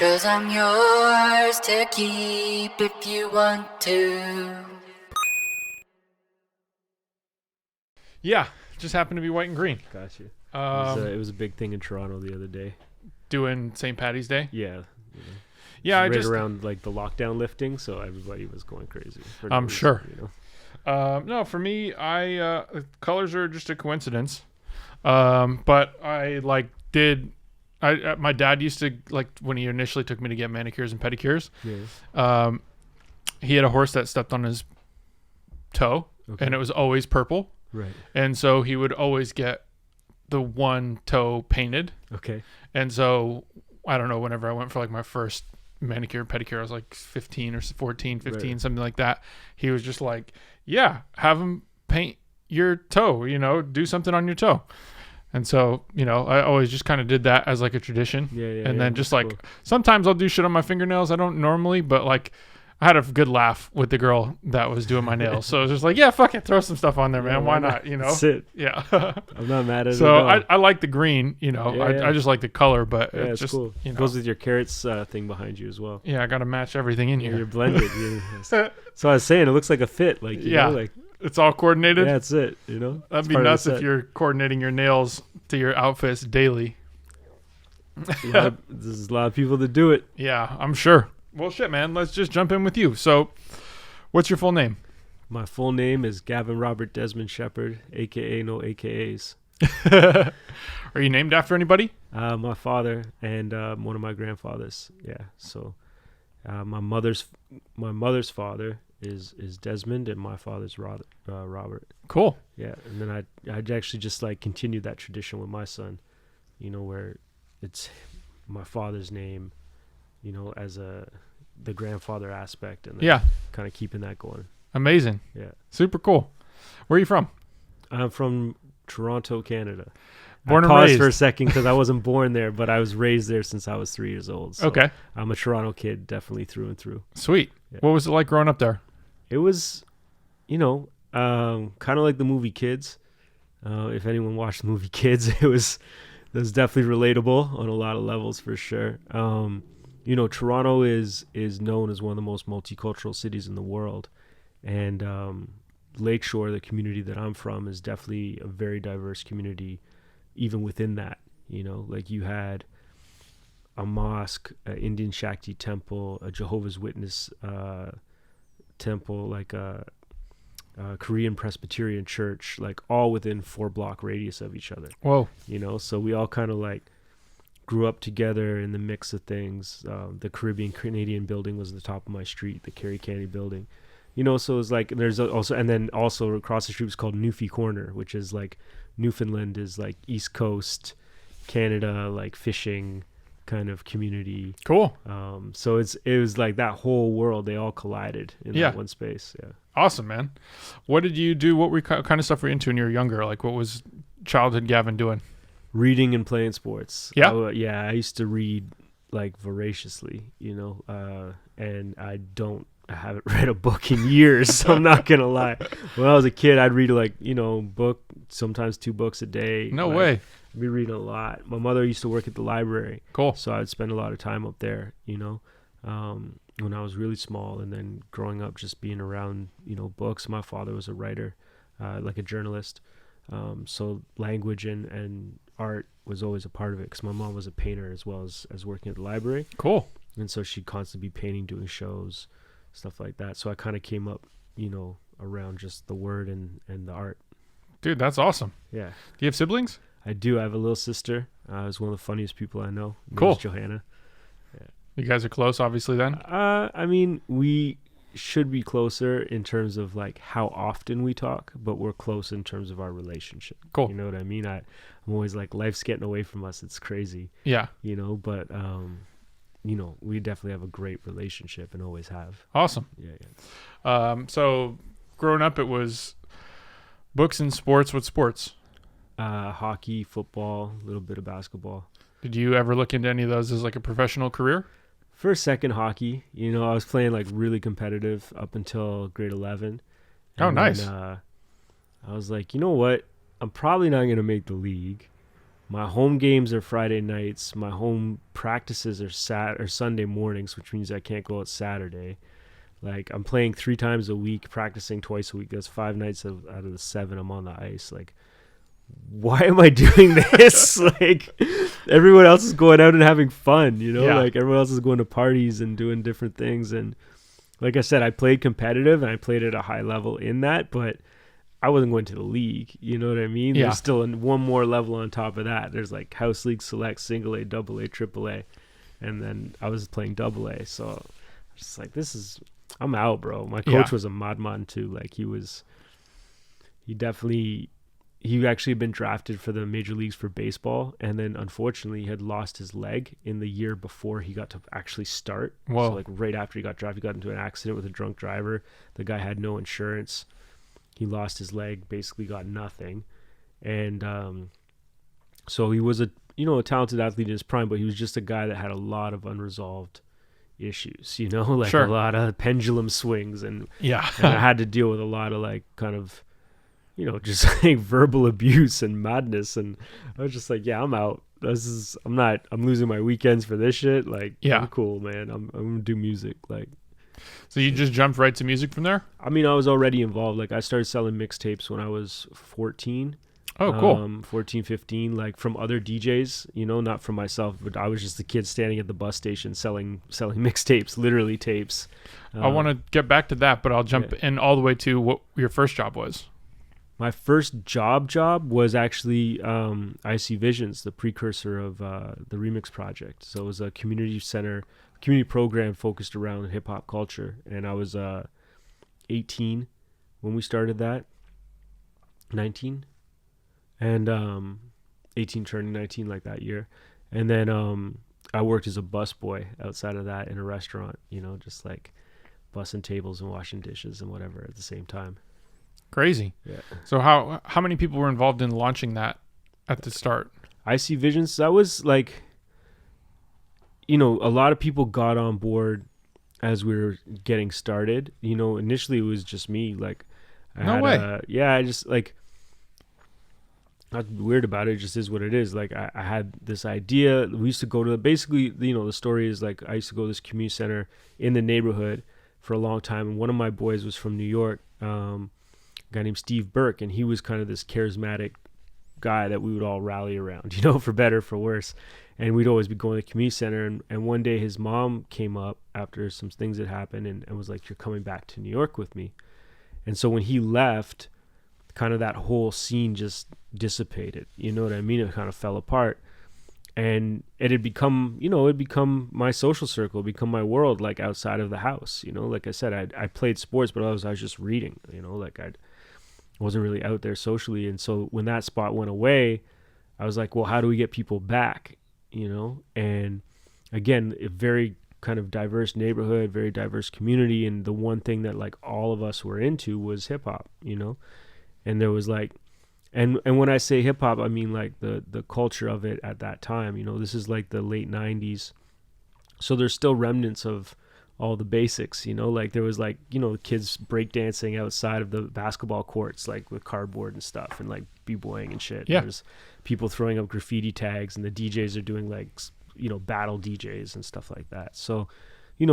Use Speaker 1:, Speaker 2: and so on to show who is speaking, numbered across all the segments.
Speaker 1: 'Cause I'm yours to keep if you want to.
Speaker 2: Yeah, just happened to be white and green.
Speaker 3: Gotcha.
Speaker 2: Um,
Speaker 3: It was a big thing in Toronto the other day.
Speaker 2: Doing St. Patty's Day.
Speaker 3: Yeah.
Speaker 2: Yeah,
Speaker 3: Right around like the lockdown lifting, so everybody was going crazy.
Speaker 2: I'm sure.
Speaker 3: You know?
Speaker 2: No, for me, colors are just a coincidence. But my dad used to, like, when he initially took me to get manicures and pedicures,
Speaker 3: Yeah.
Speaker 2: he had a horse that stepped on his toe, and it was always purple.
Speaker 3: Right.
Speaker 2: And so he would always get the one toe painted.
Speaker 3: Okay.
Speaker 2: And so, I don't know, whenever I went for like my first manicure and pedicure, I was like 15 or 14, 15,
Speaker 3: Right.
Speaker 2: something like that. He was just like, yeah, have him paint your toe, do something on your toe. And so, I always just kind of did that as like a tradition.
Speaker 3: Yeah.
Speaker 2: And then just like,
Speaker 3: cool.
Speaker 2: sometimes I'll do shit on my fingernails. I don't normally, but like, I had a good laugh with the girl that was doing my nails. So it was just like, yeah, fuck it. Throw some stuff on there, man. Why not?
Speaker 3: That's it.
Speaker 2: Yeah.
Speaker 3: I'm not mad at it.
Speaker 2: So
Speaker 3: at all.
Speaker 2: I like the green,
Speaker 3: Yeah.
Speaker 2: I just like the color, but
Speaker 3: Yeah,
Speaker 2: it's
Speaker 3: it's
Speaker 2: just,
Speaker 3: cool. Goes with your carrots thing behind you as well.
Speaker 2: yeah, I got to match everything in
Speaker 3: Yeah,
Speaker 2: here.
Speaker 3: you're blended. So I was saying, it looks like a fit. Like, you know, like,
Speaker 2: it's all coordinated.
Speaker 3: yeah, that's it.
Speaker 2: That'd
Speaker 3: It's
Speaker 2: be
Speaker 3: part of
Speaker 2: nuts
Speaker 3: the
Speaker 2: if
Speaker 3: set.
Speaker 2: you're coordinating your nails to your outfits daily.
Speaker 3: There's a lot of people that do it.
Speaker 2: Yeah, I'm sure. Well, shit, man. Let's just jump in with you. So, what's your full name?
Speaker 3: My full name is Gavin Robert Desmond Sheppard, a.k.a. no AKAs.
Speaker 2: Are you named after anybody?
Speaker 3: My father and one of my grandfathers. Yeah. So my mother's father is Desmond, and my father's Robert.
Speaker 2: Cool.
Speaker 3: Yeah. And then I'd actually just like continued that tradition with my son, where it's my father's name, as the grandfather aspect, and then kind of keeping that going.
Speaker 2: Amazing.
Speaker 3: Yeah.
Speaker 2: Super cool. Where are you from?
Speaker 3: I'm from Toronto, Canada.
Speaker 2: Born
Speaker 3: I
Speaker 2: and
Speaker 3: paused
Speaker 2: raised.
Speaker 3: for a second because I wasn't born there, but I was raised there since I was 3 years old. So
Speaker 2: Okay.
Speaker 3: I'm a Toronto kid, definitely through and through.
Speaker 2: Sweet.
Speaker 3: Yeah.
Speaker 2: What was it like growing up there?
Speaker 3: It was, kind of like the movie Kids. If anyone watched the movie Kids, it was definitely relatable on a lot of levels for sure. Toronto is known as one of the most multicultural cities in the world, and Lakeshore, the community that I'm from, is definitely a very diverse community. Even within that, like you had a mosque, an Indian Shakti temple, a Jehovah's Witness temple, like a Korean Presbyterian church, like all within 4-block radius of each other.
Speaker 2: Whoa.
Speaker 3: So we all kind of like grew up together in the mix of things. The Caribbean Canadian building was at the top of my street, the Kerry Candy building. So it's like there's also, and then also across the street was called Newfie Corner, which is like Newfoundland is like East Coast Canada, like fishing kind of community.
Speaker 2: Cool.
Speaker 3: So it was like that whole world, they all collided in that one space. Yeah.
Speaker 2: Awesome, man. What did you do? What kind of stuff were you into when you were younger? Like, what was childhood Gavin doing?
Speaker 3: Reading and playing sports.
Speaker 2: Yeah.
Speaker 3: I used to read like voraciously, and I haven't read a book in years, so I'm not gonna lie. When I was a kid, I'd read like, book, sometimes 2 books a day.
Speaker 2: No way.
Speaker 3: I'd be reading a lot. My mother used to work at the library.
Speaker 2: Cool.
Speaker 3: So I'd spend a lot of time up there, when I was really small, and then growing up just being around, books. My father was a writer, like a journalist. So language and art was always a part of it, because my mom was a painter as well as working at the library.
Speaker 2: Cool.
Speaker 3: And so she'd constantly be painting, doing shows, stuff like that. So I kind of came up, around just the word and the art.
Speaker 2: Dude, that's awesome.
Speaker 3: Yeah.
Speaker 2: Do you have siblings?
Speaker 3: I do. I have a little sister. Who's one of the funniest people I know. Her
Speaker 2: Cool.
Speaker 3: name's Johanna.
Speaker 2: You guys are close, obviously, then?
Speaker 3: I mean, we should be closer in terms of like how often we talk, but we're close in terms of our relationship.
Speaker 2: Cool.
Speaker 3: You know what I mean? I'm always like, life's getting away from us. It's crazy.
Speaker 2: Yeah.
Speaker 3: But we definitely have a great relationship and always have.
Speaker 2: Awesome.
Speaker 3: Yeah.
Speaker 2: So growing up, it was books and sports. What sports?
Speaker 3: Hockey, football, a little bit of basketball.
Speaker 2: Did you ever look into any of those as like a professional career?
Speaker 3: First, second hockey. I was playing like really competitive up until grade 11.
Speaker 2: Oh,
Speaker 3: And
Speaker 2: nice.
Speaker 3: then, I was like, you know what? I'm probably not going to make the league, My home games are Friday nights. My home practices are Sunday mornings, which means I can't go out Saturday. Like, I'm playing 3 times a week, practicing twice a week. That's 5 nights out of the 7 I'm on the ice. Like, why am I doing this? Like, everyone else is going out and having fun, you know?
Speaker 2: Yeah.
Speaker 3: Like, everyone else is going to parties and doing different things. And like I said, I played competitive and I played at a high level in that, but I wasn't going to the league. You know what I mean?
Speaker 2: Yeah.
Speaker 3: There's still one more level on top of that. There's like house league, select, single A, double A, triple A. And then I was playing double A. So I was just like, I'm out, bro. My coach was a madman too. Like, he actually had been drafted for the major leagues for baseball, and then unfortunately he had lost his leg in the year before he got to actually start.
Speaker 2: Whoa.
Speaker 3: So like right after he got drafted, he got into an accident with a drunk driver. The guy had no insurance. He lost his leg, basically got nothing. And so he was a talented athlete in his prime, but he was just a guy that had a lot of unresolved issues, like
Speaker 2: Sure.
Speaker 3: a lot of pendulum swings, and
Speaker 2: Yeah.
Speaker 3: and I had to deal with a lot of like kind of just like verbal abuse and madness, and I was just like, yeah, I'm out. I'm losing my weekends for this shit. Like,
Speaker 2: Yeah.
Speaker 3: I'm cool, man. I'm gonna do music. Like,
Speaker 2: So you just jumped right to music from there?
Speaker 3: I mean, I was already involved. Like, I started selling mixtapes when I was 14.
Speaker 2: Oh, cool.
Speaker 3: 14, 15, like from other DJs, not from myself, but I was just the kid standing at the bus station selling mixtapes, literally tapes.
Speaker 2: I want to get back to that, but I'll jump in all the way to what your first job was.
Speaker 3: My first job was actually IC Visions, the precursor of the Remix Project. So it was a community program focused around hip hop culture. And I was 18 when we started that, 19, and 18 turning 19 like that year. And then I worked as a busboy outside of that in a restaurant, just like bussing tables and washing dishes and whatever at the same time.
Speaker 2: Crazy.
Speaker 3: Yeah.
Speaker 2: So how many people were involved in launching that at the start?
Speaker 3: IC Visions, that was like, a lot of people got on board as we were getting started. Initially it was just me. Like, I just like, not weird about it. It just is what it is. Like, I had this idea. We used to go to basically, the story is like, I used to go to this community center in the neighborhood for a long time. And one of my boys was from New York, a guy named Steve Burke. And he was kind of this charismatic guy that we would all rally around, for better, for worse. And we'd always be going to the community center. And one day his mom came up after some things that happened and was like, "You're coming back to New York with me." And so when he left, kind of that whole scene just dissipated. You know what I mean? It kind of fell apart. And it had become, my social circle, become my world, like outside of the house. Like I said, I played sports, but I was just reading, like I wasn't really out there socially. And so when that spot went away, I was like, well, how do we get people back? And again, a very kind of diverse neighborhood, very diverse community. And the one thing that like all of us were into was hip hop, and there was like, and when I say hip hop, I mean like the culture of it at that time. This is like the late 90s. So there's still remnants of all the basics, like there was like, kids breakdancing outside of the basketball courts, like with cardboard and stuff, and like b-boying and shit.
Speaker 2: Yeah.
Speaker 3: There's people throwing up graffiti tags, and the DJs are doing like, battle DJs and stuff like that. So, I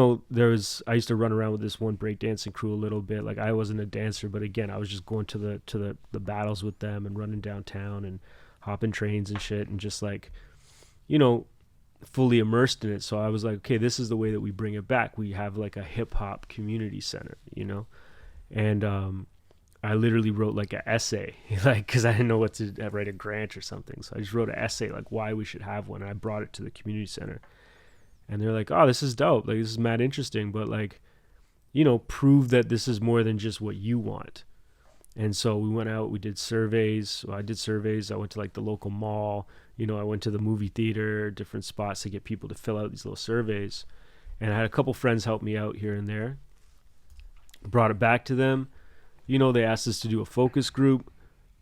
Speaker 3: used to run around with this one breakdancing crew a little bit. Like, I wasn't a dancer, but again, I was just going to the battles with them and running downtown and hopping trains and shit, and just like, fully immersed in it. So I was like, okay, this is the way that we bring it back. We have like a hip hop community center, and I literally wrote like an essay, like, because I didn't know what to write, a grant or something. So I just wrote an essay like why we should have one. And I brought it to the community center, and they're like, oh, this is dope. Like, this is mad interesting, but like, prove that this is more than just what you want. And so we went out, we did surveys. I did surveys. I went to like the local mall, I went to the movie theater, different spots to get people to fill out these little surveys. And I had a couple friends help me out here and there. Brought it back to them. They asked us to do a focus group.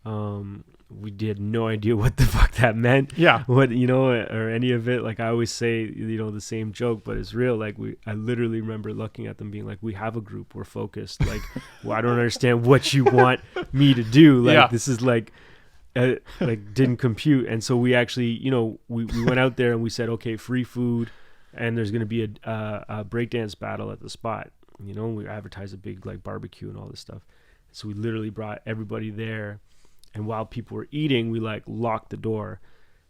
Speaker 3: We had no idea what the fuck that meant.
Speaker 2: Yeah.
Speaker 3: What, or any of it. Like, I always say, the same joke, but it's real. Like, I literally remember looking at them being like, we have a group, we're focused. Like, well, I don't understand what you want me to do. Like, This is like, like didn't compute. And so we actually, you know, we went out there and we said, okay, free food, and there's going to be a breakdance battle at the spot. You know, we advertised a big like barbecue and all this stuff. So we literally brought everybody there, and while people were eating, we like locked the door,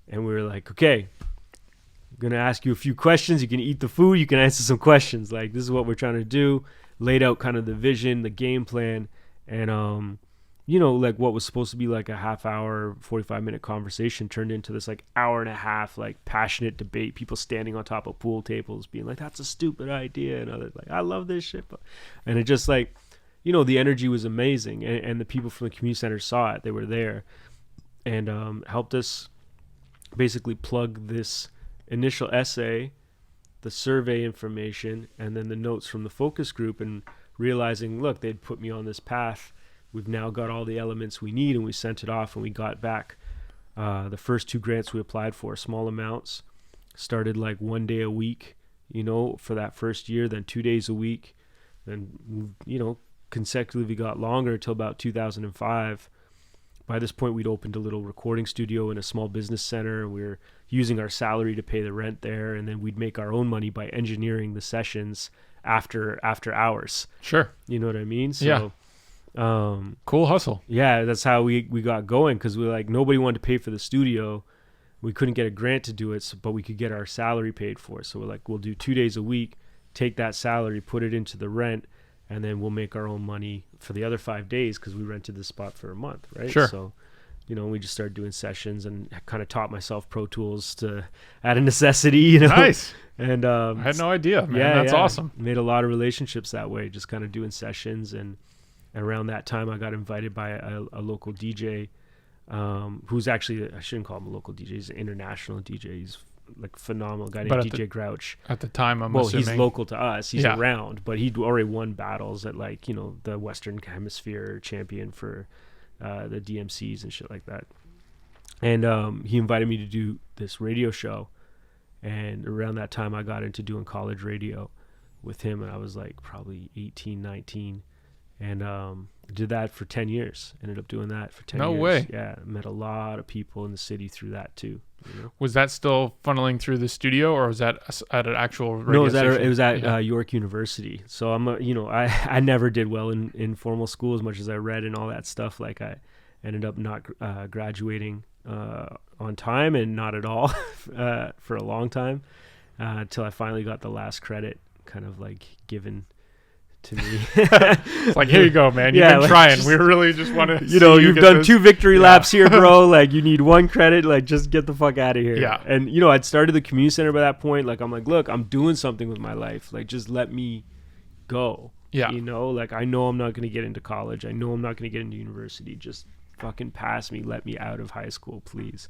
Speaker 3: and we were like, okay, I'm gonna ask you a few questions. You can eat the food, you can answer some questions. Like, this is what we're trying to do. Laid out kind of the vision, the game plan, and you know, like what was supposed to be like a half hour, 45-minute conversation turned into this like hour and a half, like passionate debate. People standing on top of pool tables being like, that's a stupid idea. And others like, I love this shit. And it just like, you know, the energy was amazing. And the people from the community center saw it. They were there and helped us basically plug this initial essay, the survey information, and then the notes from the focus group, and realizing, look, they'd put me on this path. We've now got all the elements we need, and we sent it off, and we got back the first 2 grants we applied for, small amounts, started like 1 day a week, you know, for that first year, then 2 days a week. Then, you know, consecutively got longer until about 2005. By this point, we'd opened a little recording studio in a small business center. We were using our salary to pay the rent there, and then we'd make our own money by engineering the sessions after hours.
Speaker 2: Sure.
Speaker 3: You know what I mean? So,
Speaker 2: yeah. Cool hustle.
Speaker 3: Yeah, that's how we got going, because we were like, nobody wanted to pay for the studio. We couldn't get a grant to do it, but we could get our salary paid for. So we're like, we'll do 2 days a week, take that salary, put it into the rent, and then we'll make our own money for the other 5 days, because we rented the spot for a month, right?
Speaker 2: Sure.
Speaker 3: So, you know, we just started doing sessions, and kind of taught myself Pro Tools out of necessity, you know.
Speaker 2: Nice.
Speaker 3: And
Speaker 2: I had no idea, man. That's awesome.
Speaker 3: Made a lot of relationships that way, just kind of doing sessions. And around that time, I got invited by a local DJ, who's actually, I shouldn't call him a local DJ. He's an international DJ. He's like a phenomenal guy named DJ Grouch.
Speaker 2: At the time,
Speaker 3: well,
Speaker 2: assuming.
Speaker 3: he's local to us. He's around, but he'd already won battles at like, you know, the Western Hemisphere champion for the DMCs and shit like that. And he invited me to do this radio show. And around that time, I got into doing college radio with him, and I was like probably 18, 19. And did that for 10 years. Ended up doing that for 10 years.
Speaker 2: No way.
Speaker 3: Yeah, met a lot of people in the city through that too. You know?
Speaker 2: Was that still funneling through the studio, or was that at an actual radio station?
Speaker 3: It was at York University. So I never did well in formal school as much as I read and all that stuff. Like, I ended up not graduating on time, and not at all for a long time, until I finally got the last credit kind of like given to me.
Speaker 2: It's like, here you go, man. You've been trying. We really just want to,
Speaker 3: you know, you've done 2 victory laps here, bro. Like, you need 1 credit. Like, just get the fuck out of here.
Speaker 2: Yeah.
Speaker 3: And, you know, I'd started the community center by that point. Like, I'm like, look, I'm doing something with my life. Like, just let me go.
Speaker 2: Yeah.
Speaker 3: You know, like, I know I'm not going to get into college. I know I'm not going to get into university. Just fucking pass me. Let me out of high school, please.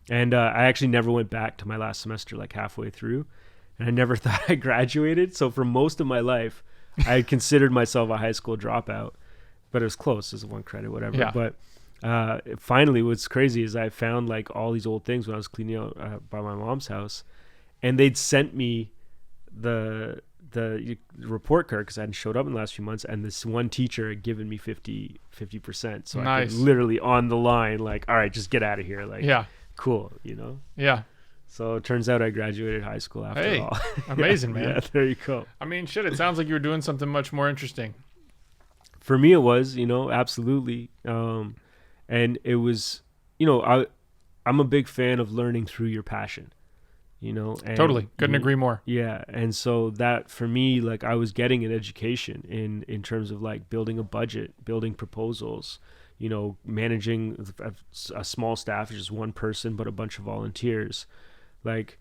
Speaker 3: And I actually never went back to my last semester, like halfway through. And I never thought I graduated. So for most of my life, I had considered myself a high school dropout, but it was close as 1 credit, whatever.
Speaker 2: Yeah.
Speaker 3: But finally, what's crazy is I found like all these old things when I was cleaning out by my mom's house, and they'd sent me the report card because I hadn't showed up in the last few months, and this one teacher had given me 50%. So I could literally on the line, like, all right, just get out of here. Like, cool, you know?
Speaker 2: Yeah.
Speaker 3: So it turns out I graduated high school after all.
Speaker 2: Amazing, man.
Speaker 3: Yeah, there you go.
Speaker 2: I mean, shit, it sounds like you were doing something much more interesting.
Speaker 3: For me, it was, you know, absolutely. And it was, you know, I'm a big fan of learning through your passion, you know. And
Speaker 2: totally. Couldn't agree more.
Speaker 3: Yeah. And so that for me, like, I was getting an education in terms of like building a budget, building proposals, you know, managing a small staff, just 1 person, but a bunch of volunteers. Like,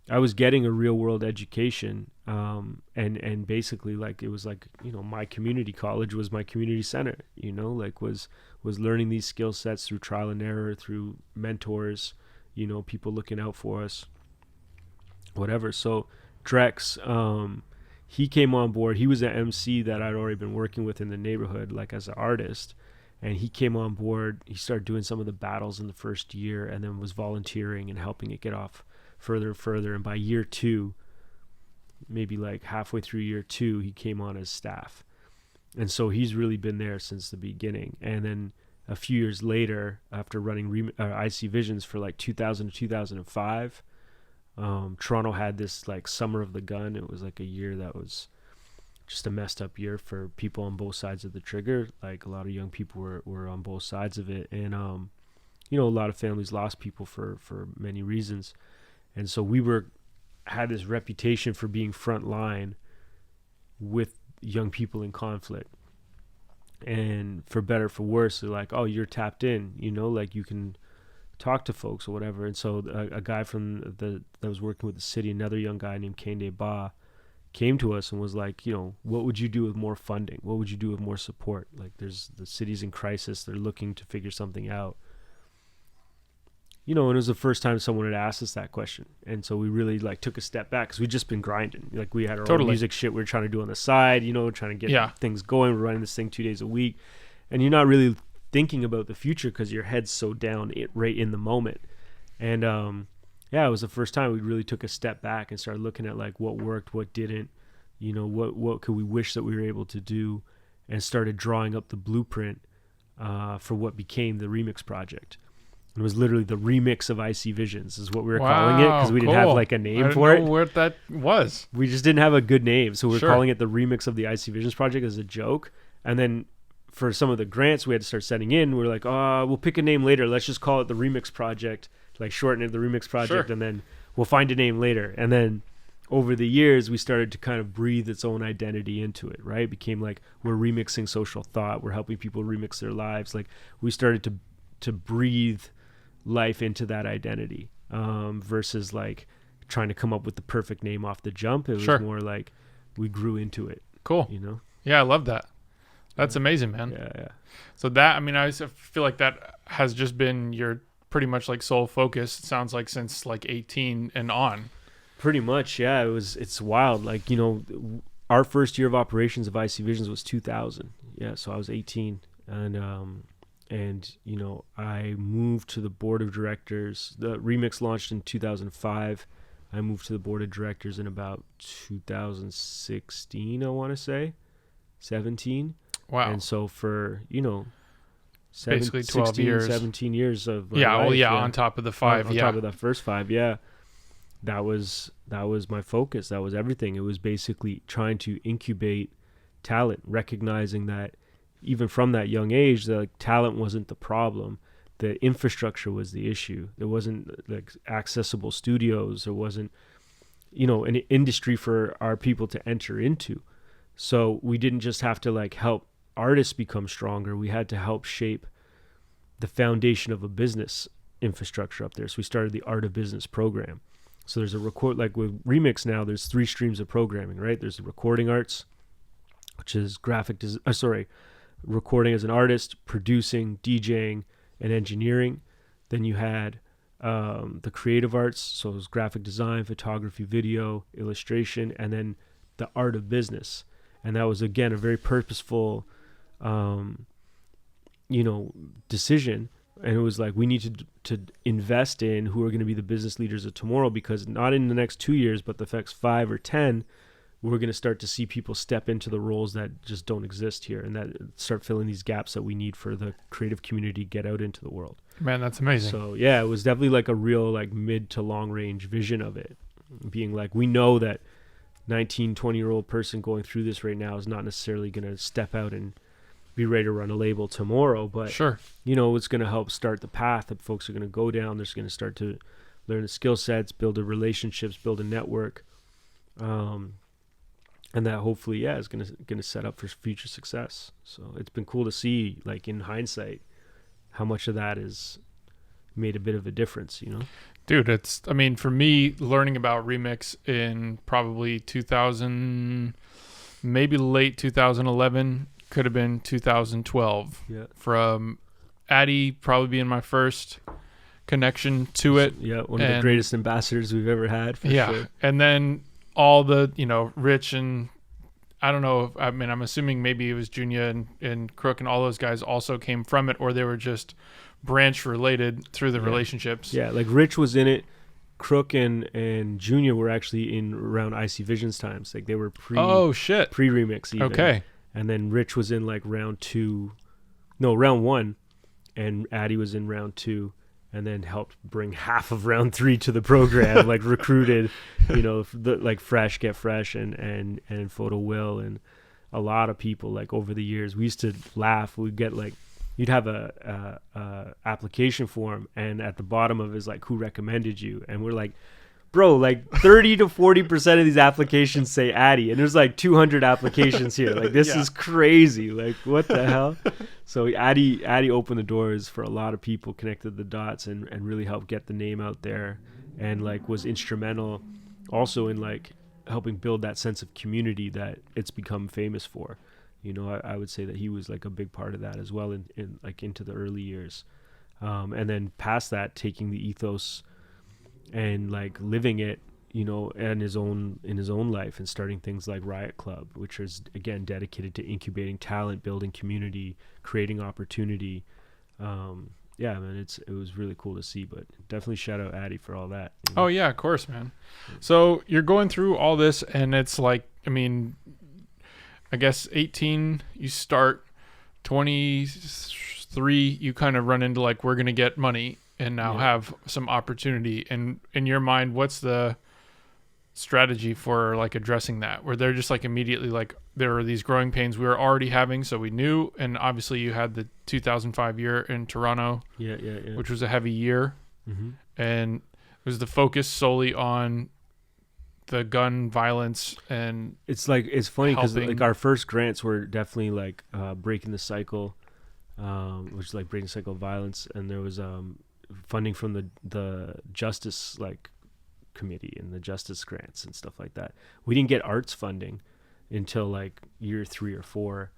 Speaker 3: I was getting a real world education, and basically, like, it was like, you know, my community college was my community center, you know, like was learning these skill sets through trial and error, through mentors, you know, people looking out for us, whatever. So Drex, he came on board. He was an MC that I'd already been working with in the neighborhood, like as an artist. And he came on board. He started doing some of the battles in the first year, and then was volunteering and helping it get off further and further. And by year 2, maybe like halfway through year 2, he came on as staff. And so he's really been there since the beginning. And then a few years later, after running IC Visions for like 2000 to 2005, Toronto had this like Summer of the Gun. It was like a year that was just a messed up year for people on both sides of the trigger. Like a lot of young people were on both sides of it. And, a lot of families lost people for many reasons. And so we had this reputation for being front line with young people in conflict. And for better, for worse, they're like, oh, you're tapped in, like you can talk to folks or whatever. And so a guy that was working with the city, another young guy named Kende Ba, came to us and was like, what would you do with more funding? What would you do with more support? Like the city's in crisis. They're looking to figure something out. And it was the first time someone had asked us that question. And so we really like took a step back because we'd just been grinding. Like we had our own music shit we were trying to do on the side, trying to get things going. We're running this thing 2 days a week. And you're not really thinking about the future because your head's so down right in the moment. And it was the first time we really took a step back and started looking at like what worked, what didn't, what could we wish that we were able to do, and started drawing up the blueprint for what became the Remix Project. It was literally the remix of IC Visions is what we were calling it, because we didn't have like a name for it.
Speaker 2: I didn't know what that was.
Speaker 3: We just didn't have a good name. So we were calling it the remix of the IC Visions Project as a joke. And then for some of the grants we had to start setting in, we were like, we'll pick a name later. Let's just call it the Remix Project, like shorten it the Remix Project, and then we'll find a name later. And then over the years, we started to kind of breathe its own identity into it, right? It became like we're remixing social thought. We're helping people remix their lives. Like we started to breathe life into that identity, versus like trying to come up with the perfect name off the jump. It was more like we grew into it.
Speaker 2: Cool. Yeah, I love that. That's amazing, man.
Speaker 3: Yeah.
Speaker 2: So that, I feel like that has just been your pretty much like sole focus. It sounds like since like 18 and on. Pretty much, yeah.
Speaker 3: It's wild. Like, our first year of operations of IC Visions was 2000. Yeah, so I was 18, and I moved to the board of directors. The Remix launched in 2005. I moved to the board of directors in about 2016, I want to say, 17.
Speaker 2: Wow.
Speaker 3: And so for,
Speaker 2: basically 12
Speaker 3: 16,
Speaker 2: years,
Speaker 3: 17 years of
Speaker 2: life, on top of the 5,
Speaker 3: on top of the first 5, that was my focus. That was everything. It was basically trying to incubate talent, recognizing that even from that young age, the talent wasn't the problem. The infrastructure was the issue. There wasn't like accessible studios. There wasn't, an industry for our people to enter into. So we didn't just have to like help artists become stronger. We had to help shape the foundation of a business infrastructure up there. So we started the Art of Business program. So there's like with Remix now, there's 3 streams of programming, right? There's the recording arts, which is recording as an artist, producing, DJing, and engineering. Then you had the creative arts, so it was graphic design, photography, video, illustration, and then the art of business. And that was, again, a very purposeful, decision. And it was like, we need to invest in who are going to be the business leaders of tomorrow, because not in the next 2 years, but the next 5 or 10, we're going to start to see people step into the roles that just don't exist here, and that start filling these gaps that we need for the creative community to get out into the world.
Speaker 2: Man, that's amazing.
Speaker 3: So yeah, it was definitely like a real like mid to long range vision of it, being like, we know that 19, 20-year-old person going through this right now is not necessarily going to step out and be ready to run a label tomorrow, but it's going to help start the path that folks are going to go down. They're going to start to learn the skill sets, build the relationships, build a network, and that hopefully, is going to set up for future success. So it's been cool to see, like in hindsight, how much of that has made a bit of a difference,
Speaker 2: Dude, it's, for me, learning about Remix in probably 2000, maybe late 2011, could have been 2012. Yeah. From Addy probably being my first connection to it.
Speaker 3: Yeah, one of the greatest ambassadors we've ever had, for sure.
Speaker 2: And then all the, Rich and, I don't know, I'm assuming maybe it was Junior and Crook and all those guys also came from it, or they were just branch related through the relationships.
Speaker 3: Yeah, like Rich was in it. Crook and Junior were actually in around IC Visions times. Like they were pre-remix even.
Speaker 2: Okay.
Speaker 3: And then Rich was in like round 1, and Addy was in round 2, and then helped bring half of round 3 to the program, like recruited, like Fresh Get Fresh and Photo Will and a lot of people. Like over the years, we used to laugh. We'd get like, you'd have a application form, and at the bottom of it is like, who recommended you? And we're like, bro, like 30 to 40% of these applications say Addy, and there's like 200 applications here. Like this is crazy. Like what the hell? So Addy opened the doors for a lot of people, connected the dots, and really helped get the name out there, and like was instrumental also in like helping build that sense of community that it's become famous for. I would say that he was like a big part of that as well in like into the early years, and then past that, taking the ethos and like living it, in his own life, and starting things like Riot Club, which is again dedicated to incubating talent, building community, creating opportunity. Yeah, man, it was really cool to see, but definitely shout out Addy for all that.
Speaker 2: Oh yeah, of course, man. So you're going through all this, and it's like, I mean, I guess 18 you start, 23 you kind of run into like, we're gonna get money and now have some opportunity. And in your mind, what's the strategy for like addressing that? Where they're just like immediately like, there are these growing pains we were already having, so we knew. And obviously you had the 2005 year in Toronto, which was a heavy year. Mm-hmm. And was the focus solely on the gun violence? And
Speaker 3: it's funny because like our first grants were definitely like breaking the cycle, which is like breaking the cycle of violence. And there was funding from the justice like committee and the justice grants and stuff like that. We didn't get arts funding until like year 3 or 4.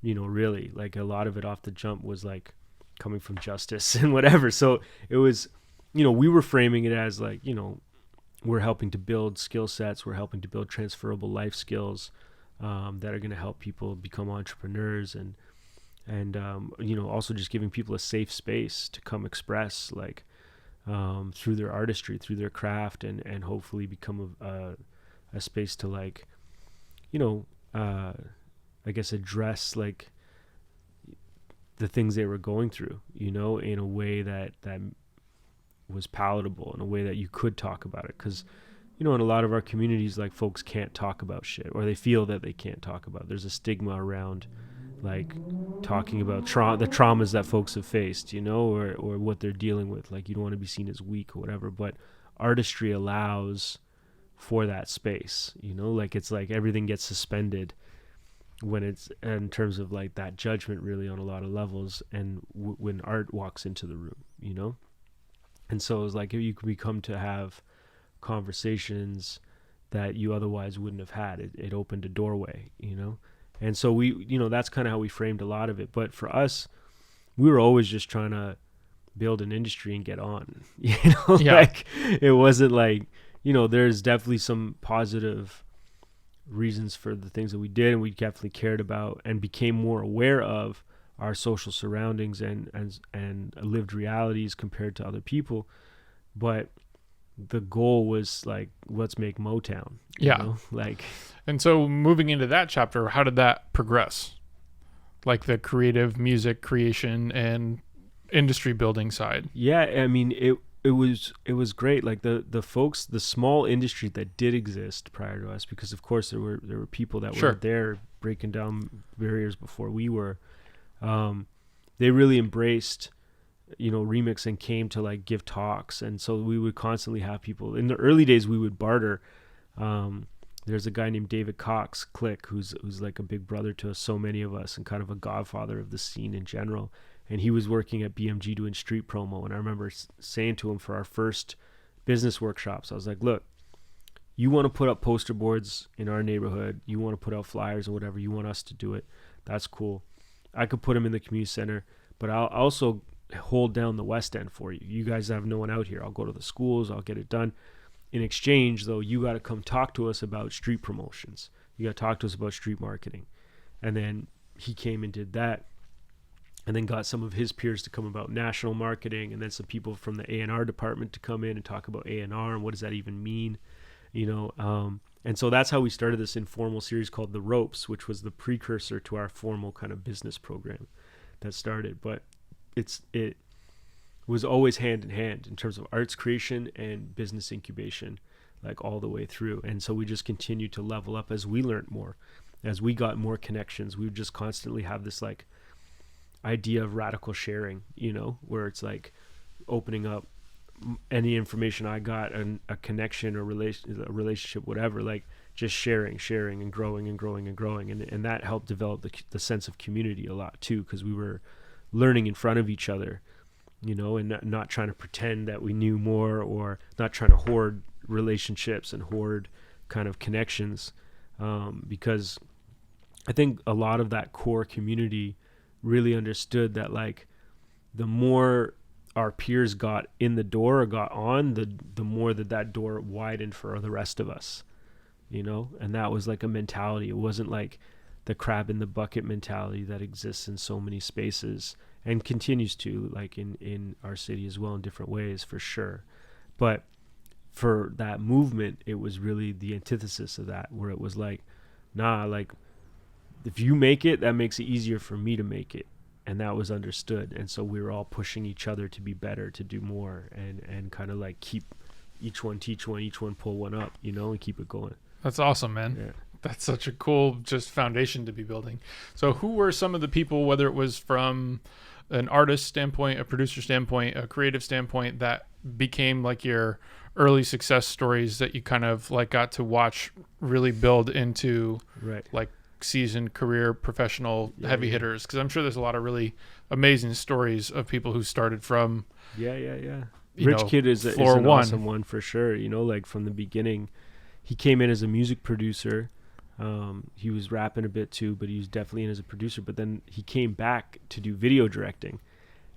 Speaker 3: Really like a lot of it off the jump was like coming from justice and whatever. So it was, we were framing it as like, we're helping to build skill sets, we're helping to build transferable life skills that are going to help people become entrepreneurs, and also just giving people a safe space to come express like through their artistry, through their craft, and hopefully become a space to like, I guess address like the things they were going through, in a way that was palatable, in a way that you could talk about it. Because, in a lot of our communities, like folks can't talk about shit, or they feel that they can't talk about it. There's a stigma around like talking about the traumas that folks have faced, or what they're dealing with. Like you don't want to be seen as weak or whatever, but artistry allows for that space, like it's like everything gets suspended when it's in terms of like that judgment really on a lot of levels, and when art walks into the room, and so it's like you can become to have conversations that you otherwise wouldn't have had. It opened a doorway, and so we, that's kind of how we framed a lot of it. But for us, we were always just trying to build an industry and get on, like it wasn't like, there's definitely some positive reasons for the things that we did, and we definitely cared about and became more aware of our social surroundings and lived realities compared to other people. But the goal was like, let's make Motown. Like,
Speaker 2: and so moving into that chapter, how did that progress? Like the creative music creation and industry building side.
Speaker 3: Yeah, I mean, it was great. Like the folks, the small industry that did exist prior to us, because of course there were people that were there breaking down barriers before we were. They really embraced, remix, and came to like give talks. And so we would constantly have people. In the early days, we would barter. There's a guy named David Cox, Click, who's like a big brother to so many of us and kind of a godfather of the scene in general. And he was working at BMG doing street promo. And I remember saying to him for our first business workshops, I was like, look, you want to put up poster boards in our neighborhood, you want to put out flyers or whatever, you want us to do it, that's cool. I could put them in the community center, but I'll also hold down the West End for you. You guys have no one out here. I'll go to the schools, I'll get it done. In exchange, though, you got to come talk to us about street promotions. You got to talk to us about street marketing. And then he came and did that, and then got some of his peers to come about national marketing, and then some people from the A&R department to come in and talk about A&R and what does that even mean, and so that's how we started this informal series called The Ropes, which was the precursor to our formal kind of business program that started. But it was always hand in hand in terms of arts creation and business incubation, like all the way through. And so we just continued to level up as we learned more, as we got more connections. We would just constantly have this like idea of radical sharing, you know, where it's like opening up any information I got, and a connection or a relationship, whatever, like just sharing and growing and that helped develop the sense of community a lot too, because we were learning in front of each other, you know, and not trying to pretend that we knew more, or not trying to hoard relationships and hoard kind of connections, because I think a lot of that core community really understood that like the more our peers got in the door or got on, the more that door widened for the rest of us, you know. And that was like a mentality. It wasn't like the crab in the bucket mentality that exists in so many spaces and continues to, like in our city as well, in different ways for sure. But for that movement, it was really the antithesis of that, where it was like, nah, like if you make it, that makes it easier for me to make it. And that was understood. And so we were all pushing each other to be better, to do more, and kind of like keep each one teach one, each one pull one up, you know, and keep it going.
Speaker 2: That's awesome, man. Yeah. That's such a cool just foundation to be building. So who were some of the people, whether it was from an artist standpoint, a producer standpoint, a creative standpoint, that became like your early success stories that you kind of like got to watch really build into like seasoned career professional heavy hitters? Because I'm sure there's a lot of really amazing stories of people who started from
Speaker 3: Rich Kid is an awesome one for sure, you know, like from the beginning. He came in as a music producer. He was rapping a bit too, but he was definitely in as a producer. But then he came back to do video directing,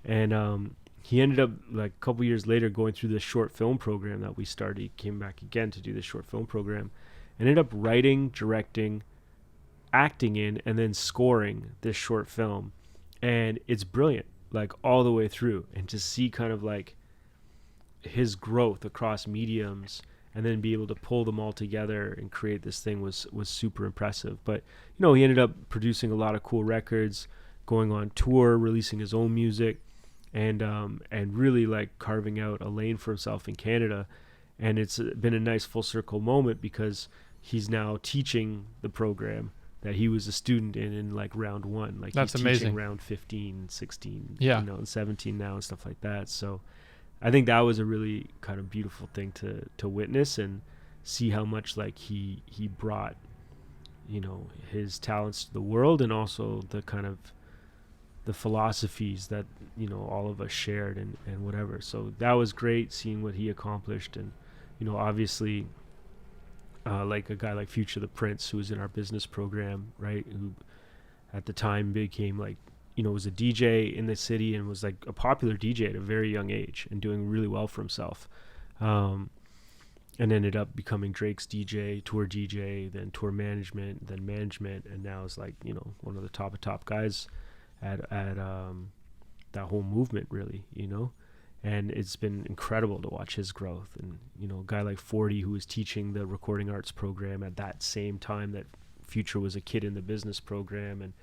Speaker 3: and he ended up like a couple years later going through the short film program that we started. He came back again to do the short film program, ended up writing, directing, acting in, and then scoring this short film. And it's brilliant, like all the way through. And to see kind of like his growth across mediums, and then be able to pull them all together and create this thing was super impressive. But you know, he ended up producing a lot of cool records, going on tour, releasing his own music, and really like carving out a lane for himself in Canada. And it's been a nice full circle moment, because he's now teaching the program that he was a student in like round one. Like
Speaker 2: that's
Speaker 3: he's
Speaker 2: amazing.
Speaker 3: Teaching round 15, 16,
Speaker 2: you
Speaker 3: know, and 17 now and stuff like that. So I think that was a really kind of beautiful thing to witness, and see how much like he brought, you know, his talents to the world, and also the kind of the philosophies that, you know, all of us shared and whatever. So that was great seeing what he accomplished. And, you know, obviously like a guy like Future the Prince, who was in our business program, right, who at the time became like, you know, was a DJ in the city and was like a popular DJ at a very young age and doing really well for himself, and ended up becoming Drake's DJ, tour DJ, then tour management, then management, and now is like, you know, one of the top guys at that whole movement, really, you know. And it's been incredible to watch his growth. And, you know, a guy like 40, who was teaching the recording arts program at that same time that Future was a kid in the business program, and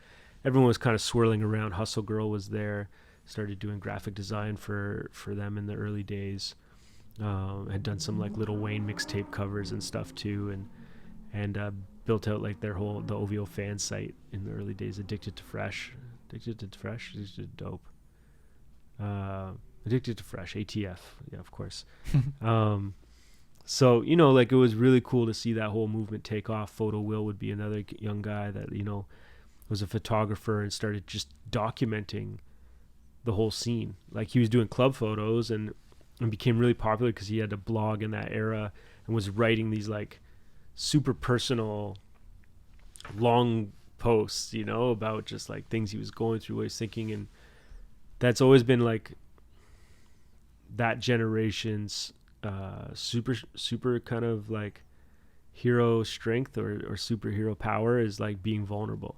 Speaker 3: everyone was kind of swirling around. Hustle Girl was there, started doing graphic design for them in the early days. Had done some like Lil Wayne mixtape covers and stuff too, and built out like the OVO fan site in the early days. Addicted to Fresh, dope. Addicted to Fresh, ATF, yeah, of course. So, you know, like it was really cool to see that whole movement take off. Photo Will would be another young guy that, you know, was a photographer and started just documenting the whole scene. Like he was doing club photos and became really popular because he had a blog in that era and was writing these like super personal long posts, you know, about just like things he was going through, what he was thinking. And that's always been like that generation's super kind of like hero strength or superhero power, is like being vulnerable,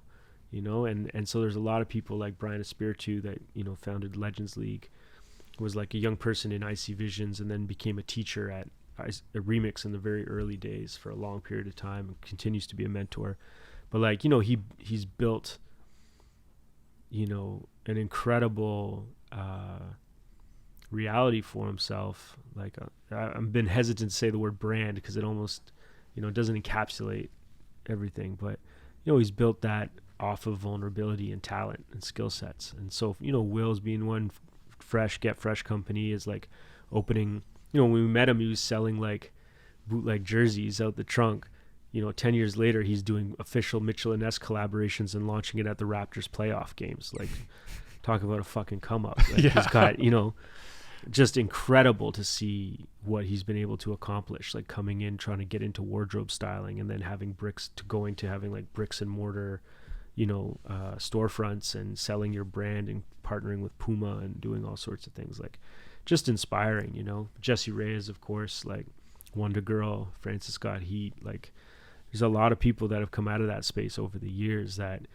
Speaker 3: you know. And so there's a lot of people like Brian Espiritu that, you know, founded Legends League, was like a young person in IC Visions, and then became a teacher at a Remix in the very early days for a long period of time, and continues to be a mentor. But like, you know, he's built, you know, an incredible reality for himself. Like I've been hesitant to say the word brand because it almost, doesn't encapsulate everything. But he's built that off of vulnerability and talent and skill sets. And so Will's being one, Get Fresh company is like opening. When we met him, he was selling like bootleg jerseys out the trunk. 10 years later, he's doing official Mitchell and Ness collaborations and launching it at the Raptors playoff games. Like, talk about a fucking come up. Like, he's got, just incredible to see what he's been able to accomplish, like coming in, trying to get into wardrobe styling, and then having bricks and mortar, storefronts and selling your brand and partnering with Puma and doing all sorts of things. Like, just inspiring. Jessie Reyes, of course, like Wonder Girl, Francis Scott Heat. Like, there's a lot of people that have come out of that space over the years that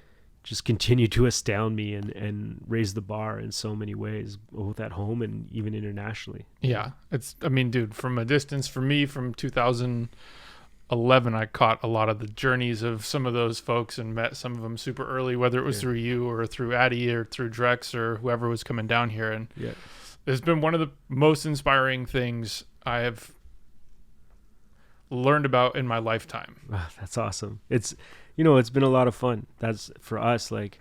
Speaker 3: just continue to astound me and raise the bar in so many ways, both at home and even internationally.
Speaker 2: Yeah. Dude, from a distance, for me, from 2011, I caught a lot of the journeys of some of those folks and met some of them super early, whether it was through you or through Addy or through Drex or whoever was coming down here. And it's been one of the most inspiring things I have learned about in my lifetime.
Speaker 3: Wow, that's awesome. It's been a lot of fun. That's for us, like,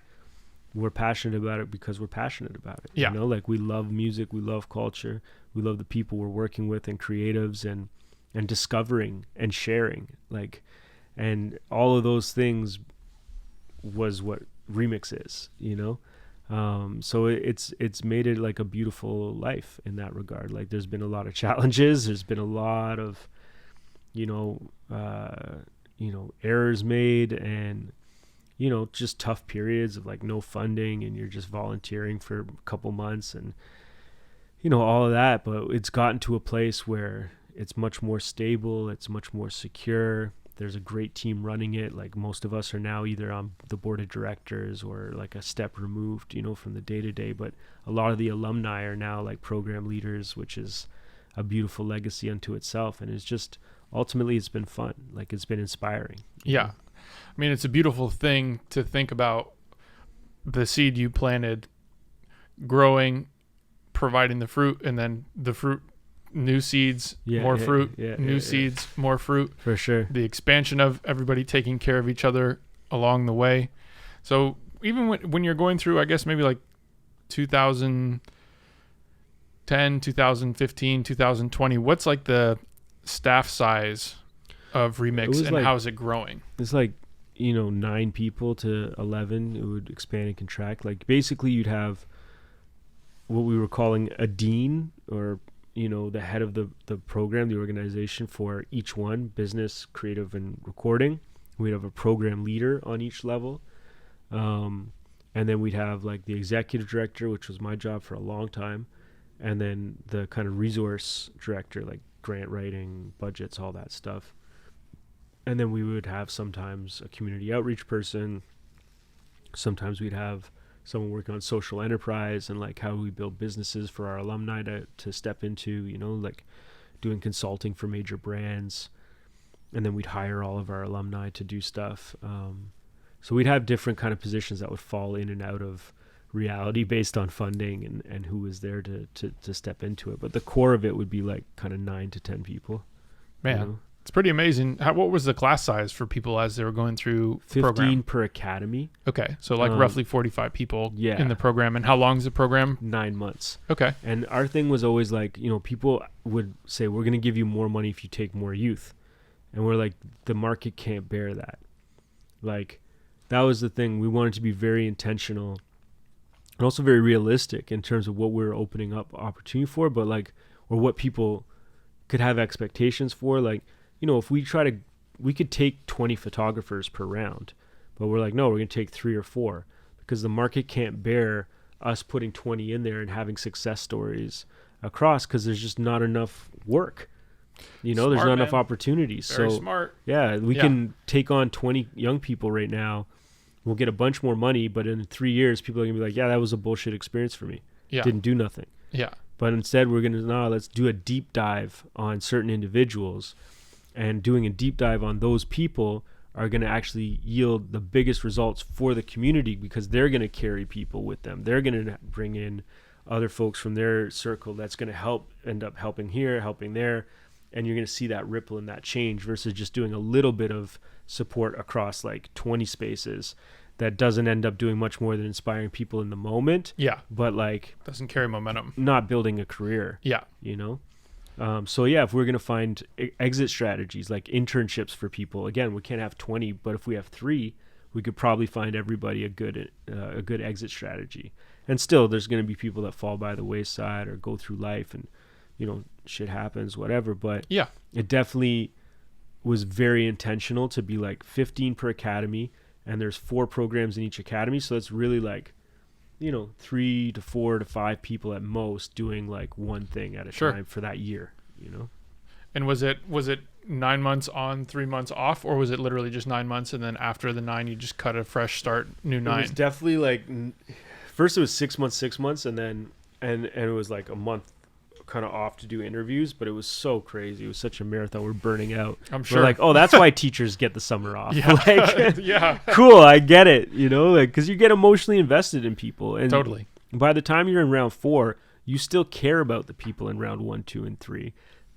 Speaker 3: we're passionate about it because we're passionate about it.
Speaker 2: Yeah.
Speaker 3: Like, we love music, we love culture, we love the people we're working with and creatives and discovering and sharing, like, and all of those things was what Remix is, so it's made it like a beautiful life in that regard. Like, there's been a lot of challenges, there's been a lot of errors made, and just tough periods of like no funding, and you're just volunteering for a couple months, and all of that. But it's gotten to a place where it's much more stable, it's much more secure. There's a great team running it. Like, most of us are now either on the board of directors or like a step removed, from the day-to-day. But a lot of the alumni are now like program leaders, which is a beautiful legacy unto itself. And it's just, ultimately, it's been fun. Like, it's been inspiring.
Speaker 2: Yeah. It's a beautiful thing to think about the seed you planted growing, providing the fruit, and then the fruit, new seeds, more fruit, seeds, more fruit. For sure. The expansion of everybody taking care of each other along the way. So even when you're going through, I guess maybe like 2010, 2015, 2020, what's like the staff size of Remix, and like, how is it growing?
Speaker 3: It's like 9 people to 11. It would expand and contract. Like, basically, you'd have what we were calling a dean, or the head of the program, the organization, for each one: business, creative, and recording. We'd have a program leader on each level, and then we'd have like the executive director, which was my job for a long time, and then the kind of resource director, like grant writing, budgets, all that stuff. And then we would have sometimes a community outreach person. Sometimes we'd have someone working on social enterprise and like how we build businesses for our alumni to step into, like doing consulting for major brands. And then we'd hire all of our alumni to do stuff. So we'd have different kind of positions that would fall in and out of reality based on funding and who was there to step into it. But the core of it would be like kind of 9 to 10 people.
Speaker 2: Man, it's pretty amazing. What was the class size for people as they were going through
Speaker 3: 15
Speaker 2: program?
Speaker 3: Per academy.
Speaker 2: Okay, so like roughly 45 people in the program. And how long is the program?
Speaker 3: 9 months.
Speaker 2: Okay.
Speaker 3: And our thing was always like, people would say, we're going to give you more money if you take more youth. And we're like, the market can't bear that. Like, that was the thing. We wanted to be very intentional and also very realistic in terms of what we're opening up opportunity for, but like, or what people could have expectations for. Like, if we could take 20 photographers per round, but we're like, no, we're going to take 3 or 4 because the market can't bear us putting 20 in there and having success stories across, because there's just not enough work. There's not enough opportunities.
Speaker 2: Very
Speaker 3: so
Speaker 2: smart.
Speaker 3: Yeah, we can take on 20 young people right now. We'll get a bunch more money, but in 3 years, people are going to be like, yeah, that was a bullshit experience for me.
Speaker 2: Yeah.
Speaker 3: Didn't do nothing.
Speaker 2: Yeah.
Speaker 3: But instead, we're going to, let's do a deep dive on certain individuals, and doing a deep dive on those people are going to actually yield the biggest results for the community, because they're going to carry people with them. They're going to bring in other folks from their circle that's going to end up helping here, helping there. And you're going to see that ripple and that change versus just doing a little bit of support across like 20 spaces that doesn't end up doing much more than inspiring people in the moment.
Speaker 2: Yeah.
Speaker 3: But like
Speaker 2: doesn't carry momentum.
Speaker 3: Not building a career.
Speaker 2: Yeah.
Speaker 3: You know? So yeah, if we're going to find exit strategies like internships for people, again, we can't have 20, but if we have 3, we could probably find everybody a good exit strategy. And still, there's going to be people that fall by the wayside or go through life and, you know, shit happens, whatever. But
Speaker 2: yeah, it
Speaker 3: definitely was very intentional to be like 15 per academy, and there's 4 programs in each academy. So it's really like, you know, 3 to 4 to 5 people at most doing like one thing at a time for that year, you know?
Speaker 2: And was it 9 months on, 3 months off, or was it literally just 9 months and then after the 9 you just cut a fresh start, new 9?
Speaker 3: It was definitely like, first it was 6 months, and then and it was like a month kind of off to do interviews, but it was so crazy. It was such a marathon. We're burning out.
Speaker 2: I'm sure.
Speaker 3: We're like, oh, that's why teachers get the summer off.
Speaker 2: Yeah.
Speaker 3: Like,
Speaker 2: yeah.
Speaker 3: Cool. I get it. You know, like, cause you get emotionally invested in people. And
Speaker 2: totally.
Speaker 3: By the time you're in round 4, you still care about the people in round 1, 2, and 3.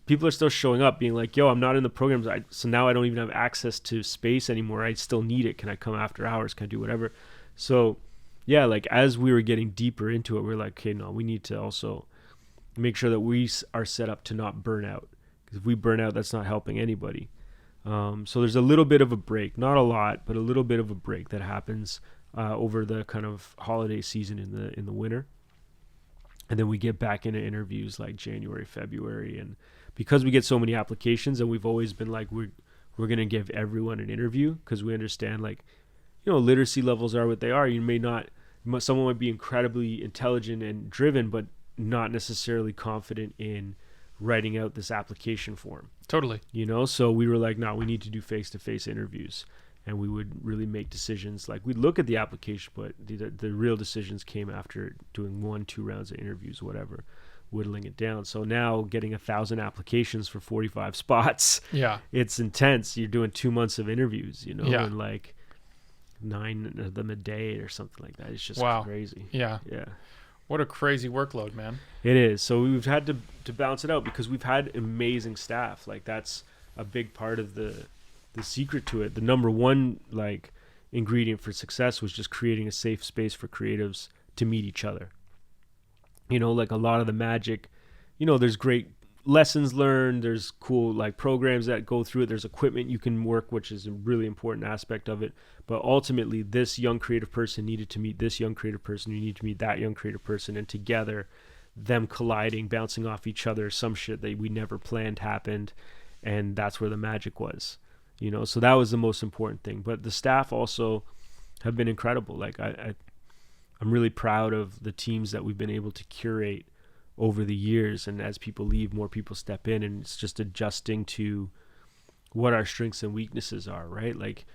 Speaker 3: People are still showing up being like, yo, I'm not in the programs. So now I don't even have access to space anymore. I still need it. Can I come after hours? Can I do whatever? So yeah, like as we were getting deeper into it, we're like, okay, no, we need to also make sure that we are set up to not burn out. Because if we burn out, that's not helping anybody. So there's a little bit of a break, not a lot, but a little bit of a break that happens over the kind of holiday season in the winter. And then we get back into interviews like January, February. And because we get so many applications, and we've always been like, we're going to give everyone an interview, because we understand, like, you know, literacy levels are what they are. Someone might be incredibly intelligent and driven, but not necessarily confident in writing out this application form.
Speaker 2: Totally.
Speaker 3: You know, so we were like, no, we need to do face-to-face interviews, and we would really make decisions. Like, we'd look at the application, but the real decisions came after doing 1-2 rounds of interviews, whatever, whittling it down. So now getting 1,000 applications for 45 spots.
Speaker 2: Yeah.
Speaker 3: It's intense. You're doing 2 months of interviews, you know,
Speaker 2: yeah.
Speaker 3: and like 9 of them a day or something like that. It's just crazy.
Speaker 2: Yeah.
Speaker 3: Yeah.
Speaker 2: What a crazy workload, man.
Speaker 3: It is. So we've had to balance it out, because we've had amazing staff. Like, that's a big part of the secret to it. The number one like ingredient for success was just creating a safe space for creatives to meet each other. You know, like a lot of the magic, you know, there's great lessons learned, there's cool like programs that go through it, there's equipment you can work, which is a really important aspect of it. But ultimately, this young creative person needed to meet this young creative person, you need to meet that young creative person, and together, them colliding, bouncing off each other, some shit that we never planned happened, and that's where the magic was. You know, so that was the most important thing. But the staff also have been incredible. Like, I'm really proud of the teams that we've been able to curate over the years, and as people leave, more people step in, and it's just adjusting to what our strengths and weaknesses are, right? Like,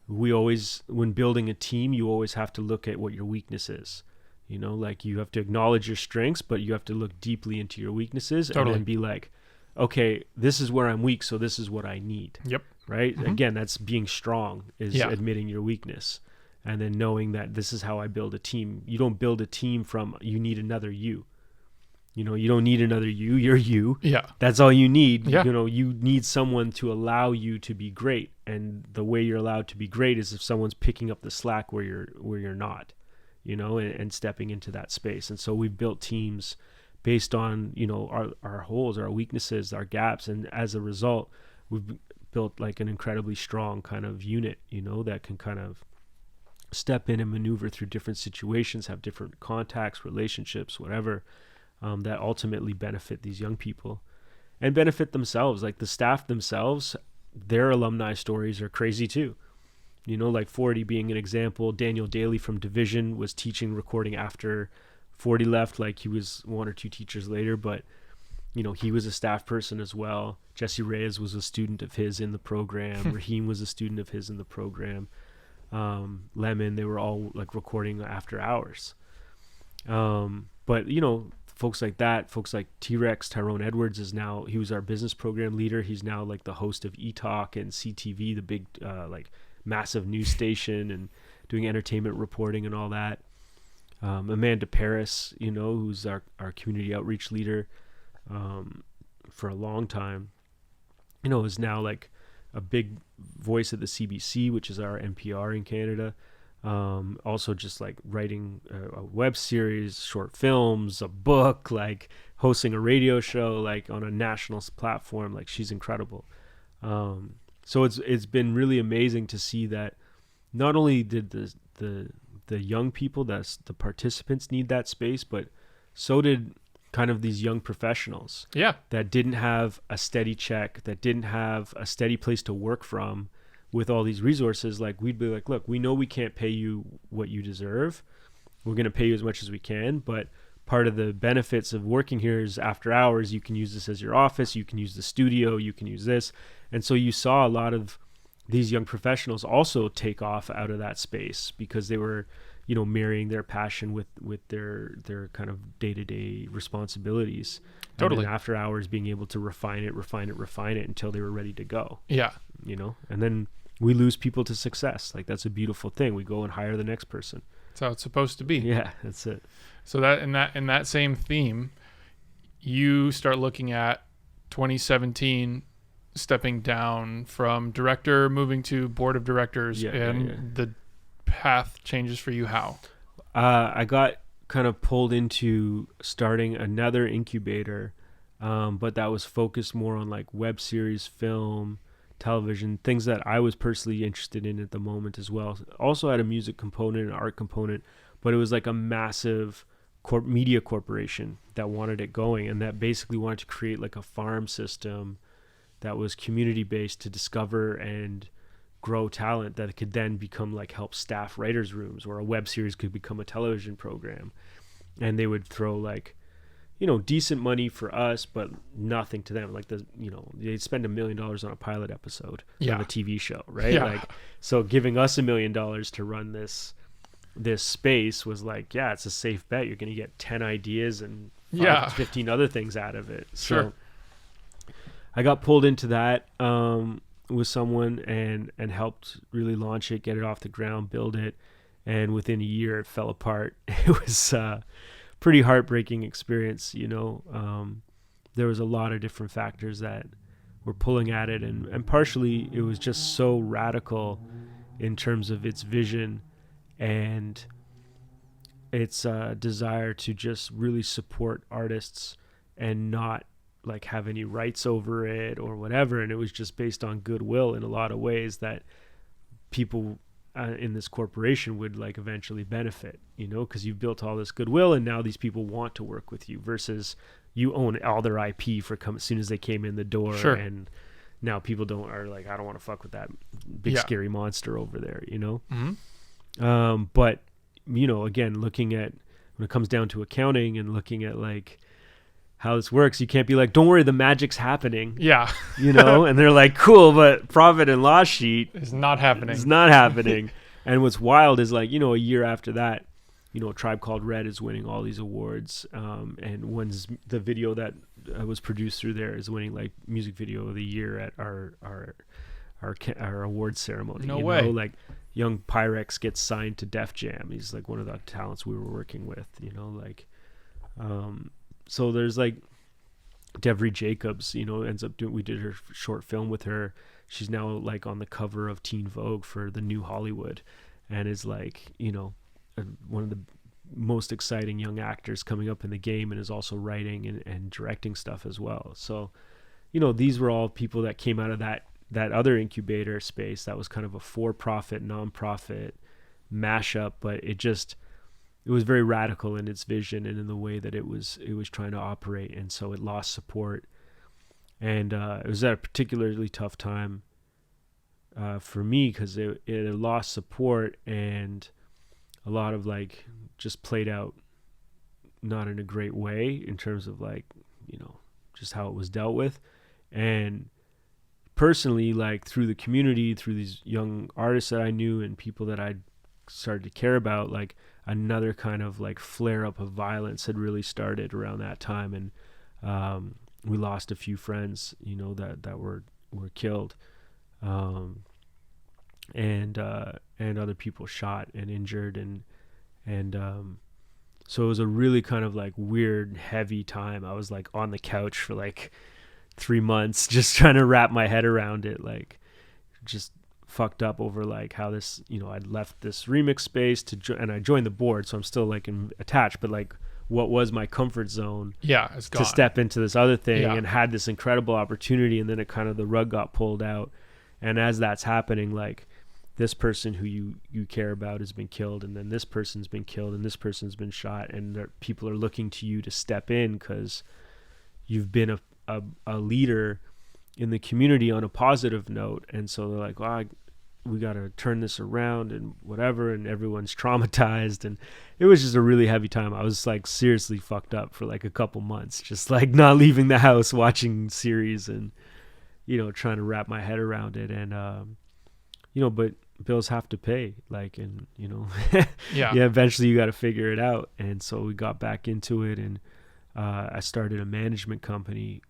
Speaker 3: we always, when building a team, you always have to look at what your weakness is. You know, like, you have to acknowledge your strengths, but you have to look deeply into your weaknesses.
Speaker 2: Totally.
Speaker 3: And then be like, okay, this is where I'm weak, so this is what I need.
Speaker 2: Yep.
Speaker 3: Right?
Speaker 2: Mm-hmm.
Speaker 3: Again, that's being strong, is admitting your weakness, and then knowing that this is how I build a team. You don't build a team from, you need another you. You know, you don't need another you. You're you.
Speaker 2: Yeah.
Speaker 3: That's all you need.
Speaker 2: Yeah.
Speaker 3: You know, you need someone to allow you to be great. And the way you're allowed to be great is if someone's picking up the slack where you're not, you know, and stepping into that space. And so we've built teams based on, you know, our holes, our weaknesses, our gaps. And as a result, we've built like an incredibly strong kind of unit, you know, that can kind of step in and maneuver through different situations, have different contacts, relationships, whatever. That ultimately benefit these young people and benefit themselves. Like, the staff themselves, their alumni stories are crazy too. You know, like 40 being an example. Daniel Daly from Division was teaching recording after 40 left. Like, he was 1 or 2 teachers later, but, you know, he was a staff person as well. Jesse Reyes was a student of his in the program. Raheem was a student of his in the program. Lemon, they were all like recording after hours. But, you know, folks like that, folks like T-Rex, Tyrone Edwards he was our business program leader. He's now like the host of E-Talk and CTV, the big, like massive news station, and doing entertainment reporting and all that. Amanda Paris, who's our community outreach leader for a long time, is now like a big voice at the CBC, which is our NPR in Canada. Also just like writing a web series, short films, a book, like hosting a radio show, like on a national platform. Like, she's incredible. So it's been really amazing to see that not only did the young people, that's the participants, need that space, but so did kind of these young professionals that didn't have a steady check, that didn't have a steady place to work from. With all these resources, like, we'd be like, look, we know we can't pay you what you deserve. We're going to pay you as much as we can, but part of the benefits of working here is after hours, you can use this as your office, you can use the studio, you can use this. And so you saw a lot of these young professionals also take off out of that space because they were, marrying their passion with their kind of day-to-day responsibilities.
Speaker 2: Totally.
Speaker 3: And then after hours, being able to refine it until they were ready to go. Yeah. And then we lose people to success. Like, that's a beautiful thing. We go and hire the next person.
Speaker 2: That's how it's supposed to be.
Speaker 3: Yeah, that's it.
Speaker 2: So that in that same theme, you start looking at 2017 stepping down from director, moving to board of directors, the path changes for you. How?
Speaker 3: I got kind of pulled into starting another incubator, but that was focused more on like web series, film, television, things that I was personally interested in at the moment as well. Also had a music component, an art component, but it was like a massive media corporation that wanted it going, and that basically wanted to create like a farm system that was community based to discover and grow talent that could then become like help staff writers' rooms, or a web series could become a television program. And they would throw like, decent money for us, but nothing to them. Like they'd spend $1 million on a pilot episode of a TV show, right?
Speaker 2: Yeah.
Speaker 3: Like, so giving us $1 million to run this space was like, it's a safe bet. You're going to get 10 ideas and 15 other things out of it. So I got pulled into that with someone and helped really launch it, get it off the ground, build it. And within a year, it fell apart. It was pretty heartbreaking experience. There was a lot of different factors that were pulling at it, and partially it was just so radical in terms of its vision and its desire to just really support artists and not like have any rights over it or whatever. And it was just based on goodwill in a lot of ways that people in this corporation would like eventually benefit, because you've built all this goodwill and now these people want to work with you, versus you own all their IP as soon as they came in the door. And now people are like, I don't want to fuck with that big scary monster over there,
Speaker 2: Mm-hmm.
Speaker 3: But again, looking at when it comes down to accounting and looking at like how this works, you can't be like, don't worry, the magic's happening.
Speaker 2: Yeah.
Speaker 3: And they're like, cool, but profit and loss sheet
Speaker 2: is not happening.
Speaker 3: It's not happening. And what's wild is like, a year after that, A Tribe Called Red is winning all these awards. And when's the video that was produced through there is winning like music video of the year at our awards ceremony.
Speaker 2: No way.
Speaker 3: Like young Pyrex gets signed to Def Jam. He's like one of the talents we were working with, so there's like Devry Jacobs, ends up we did her short film with her. She's now like on the cover of Teen Vogue for the New Hollywood, and is like, one of the most exciting young actors coming up in the game, and is also writing and directing stuff as well. So, these were all people that came out of that other incubator space that was kind of a for-profit, non-profit mashup, but it was very radical in its vision and in the way that it was trying to operate. And so it lost support. And it was at a particularly tough time for me, because it had lost support, and a lot of like just played out not in a great way in terms of like, just how it was dealt with. And personally, like through the community, through these young artists that I knew and people that I'd started to care about, like another kind of like flare up of violence had really started around that time. And we lost a few friends, that were killed, and other people shot and injured, and So it was a really kind of like weird, heavy time. I was like on the couch for like 3 months just trying to wrap my head around it, like just fucked up over like how this, I'd left this remix space and I joined the board, so I'm still like attached, but like what was my comfort zone
Speaker 2: it's gone.
Speaker 3: to step into this other thing, and had this incredible opportunity, and then it kind of the rug got pulled out. And as that's happening, like this person who you care about has been killed, and then this person's been killed, and this person's been shot, and people are looking to you to step in because you've been a leader in the community on a positive note. And so they're like, well, we got to turn this around and whatever, and everyone's traumatized. And it was just a really heavy time. I was like seriously fucked up for like a couple months, just like not leaving the house, watching series and trying to wrap my head around it. And but bills have to pay, like, and eventually you got to figure it out. And so we got back into it, and I started a management company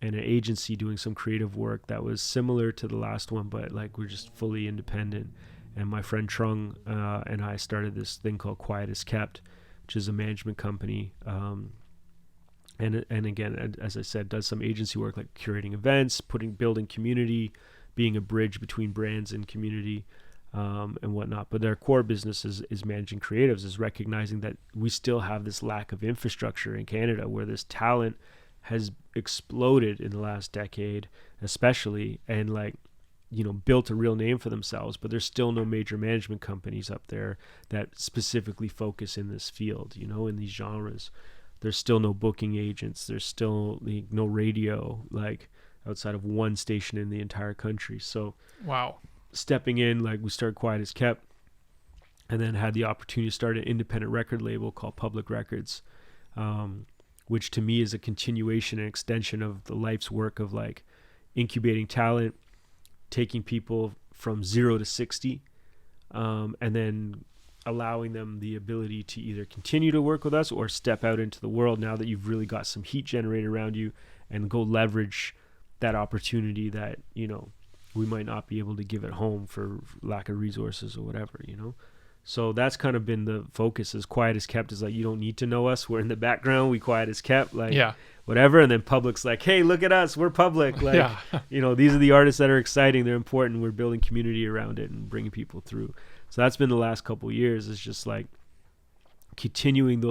Speaker 3: and an agency doing some creative work that was similar to the last one, but like we're just fully independent. And my friend Trung and I started this thing called Quiet as Kept, which is a management company. And again, as I said, does some agency work like curating events, building community, being a bridge between brands and community, and whatnot. But their core business is managing creatives, is recognizing that we still have this lack of infrastructure in Canada, where this talent has exploded in the last decade, especially, and like, built a real name for themselves, but there's still no major management companies up there that specifically focus in this field, in these genres. There's still no booking agents. There's still no radio, like outside of one station in the entire country. So
Speaker 2: wow,
Speaker 3: stepping in, like we started Quiet as Kept, and then had the opportunity to start an independent record label called Public Records, which to me is a continuation and extension of the life's work of like incubating talent, taking people from 0 to 60, and then allowing them the ability to either continue to work with us or step out into the world now that you've really got some heat generated around you, and go leverage that opportunity that, we might not be able to give at home for lack of resources or whatever, So that's kind of been the focus. Is Quiet as Kept is like, you don't need to know us. We're in the background. We quiet as kept, like whatever. And then Public's like, hey, look at us. We're Public. Like, these are the artists that are exciting. They're important. We're building community around it and bringing people through. So that's been the last couple of years, is just like continuing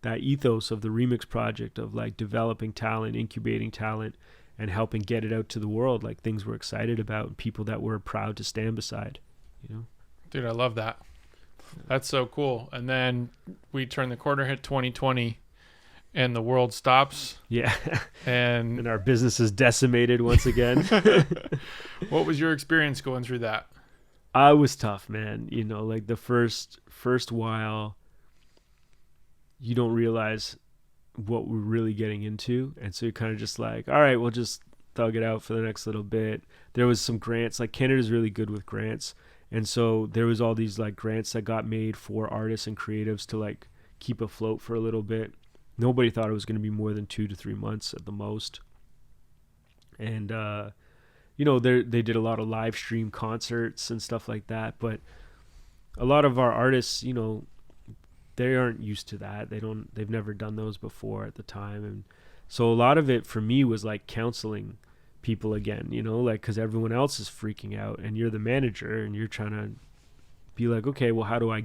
Speaker 3: that ethos of the Remix project of like developing talent, incubating talent, and helping get it out to the world, like things we're excited about, people that we're proud to stand beside,
Speaker 2: Dude, I love that. That's so cool. And then we turn the corner, hit 2020, and the world stops.
Speaker 3: Yeah.
Speaker 2: And
Speaker 3: our business is decimated once again.
Speaker 2: What was your experience going through that?
Speaker 3: I was tough, man. Like the first while, you don't realize what we're really getting into. And so you're kind of just like, all right, we'll just thug it out for the next little bit. There was some grants, like Canada's really good with grants. And so there was all these like grants that got made for artists and creatives to like keep afloat for a little bit. Nobody thought it was going to be more than 2 to 3 months at the most. And, they did a lot of live stream concerts and stuff like that. But a lot of our artists, they aren't used to that. They've never done those before at the time. And so a lot of it for me was like counseling people again, like, because everyone else is freaking out and you're the manager and you're trying to be like, okay, well, how do I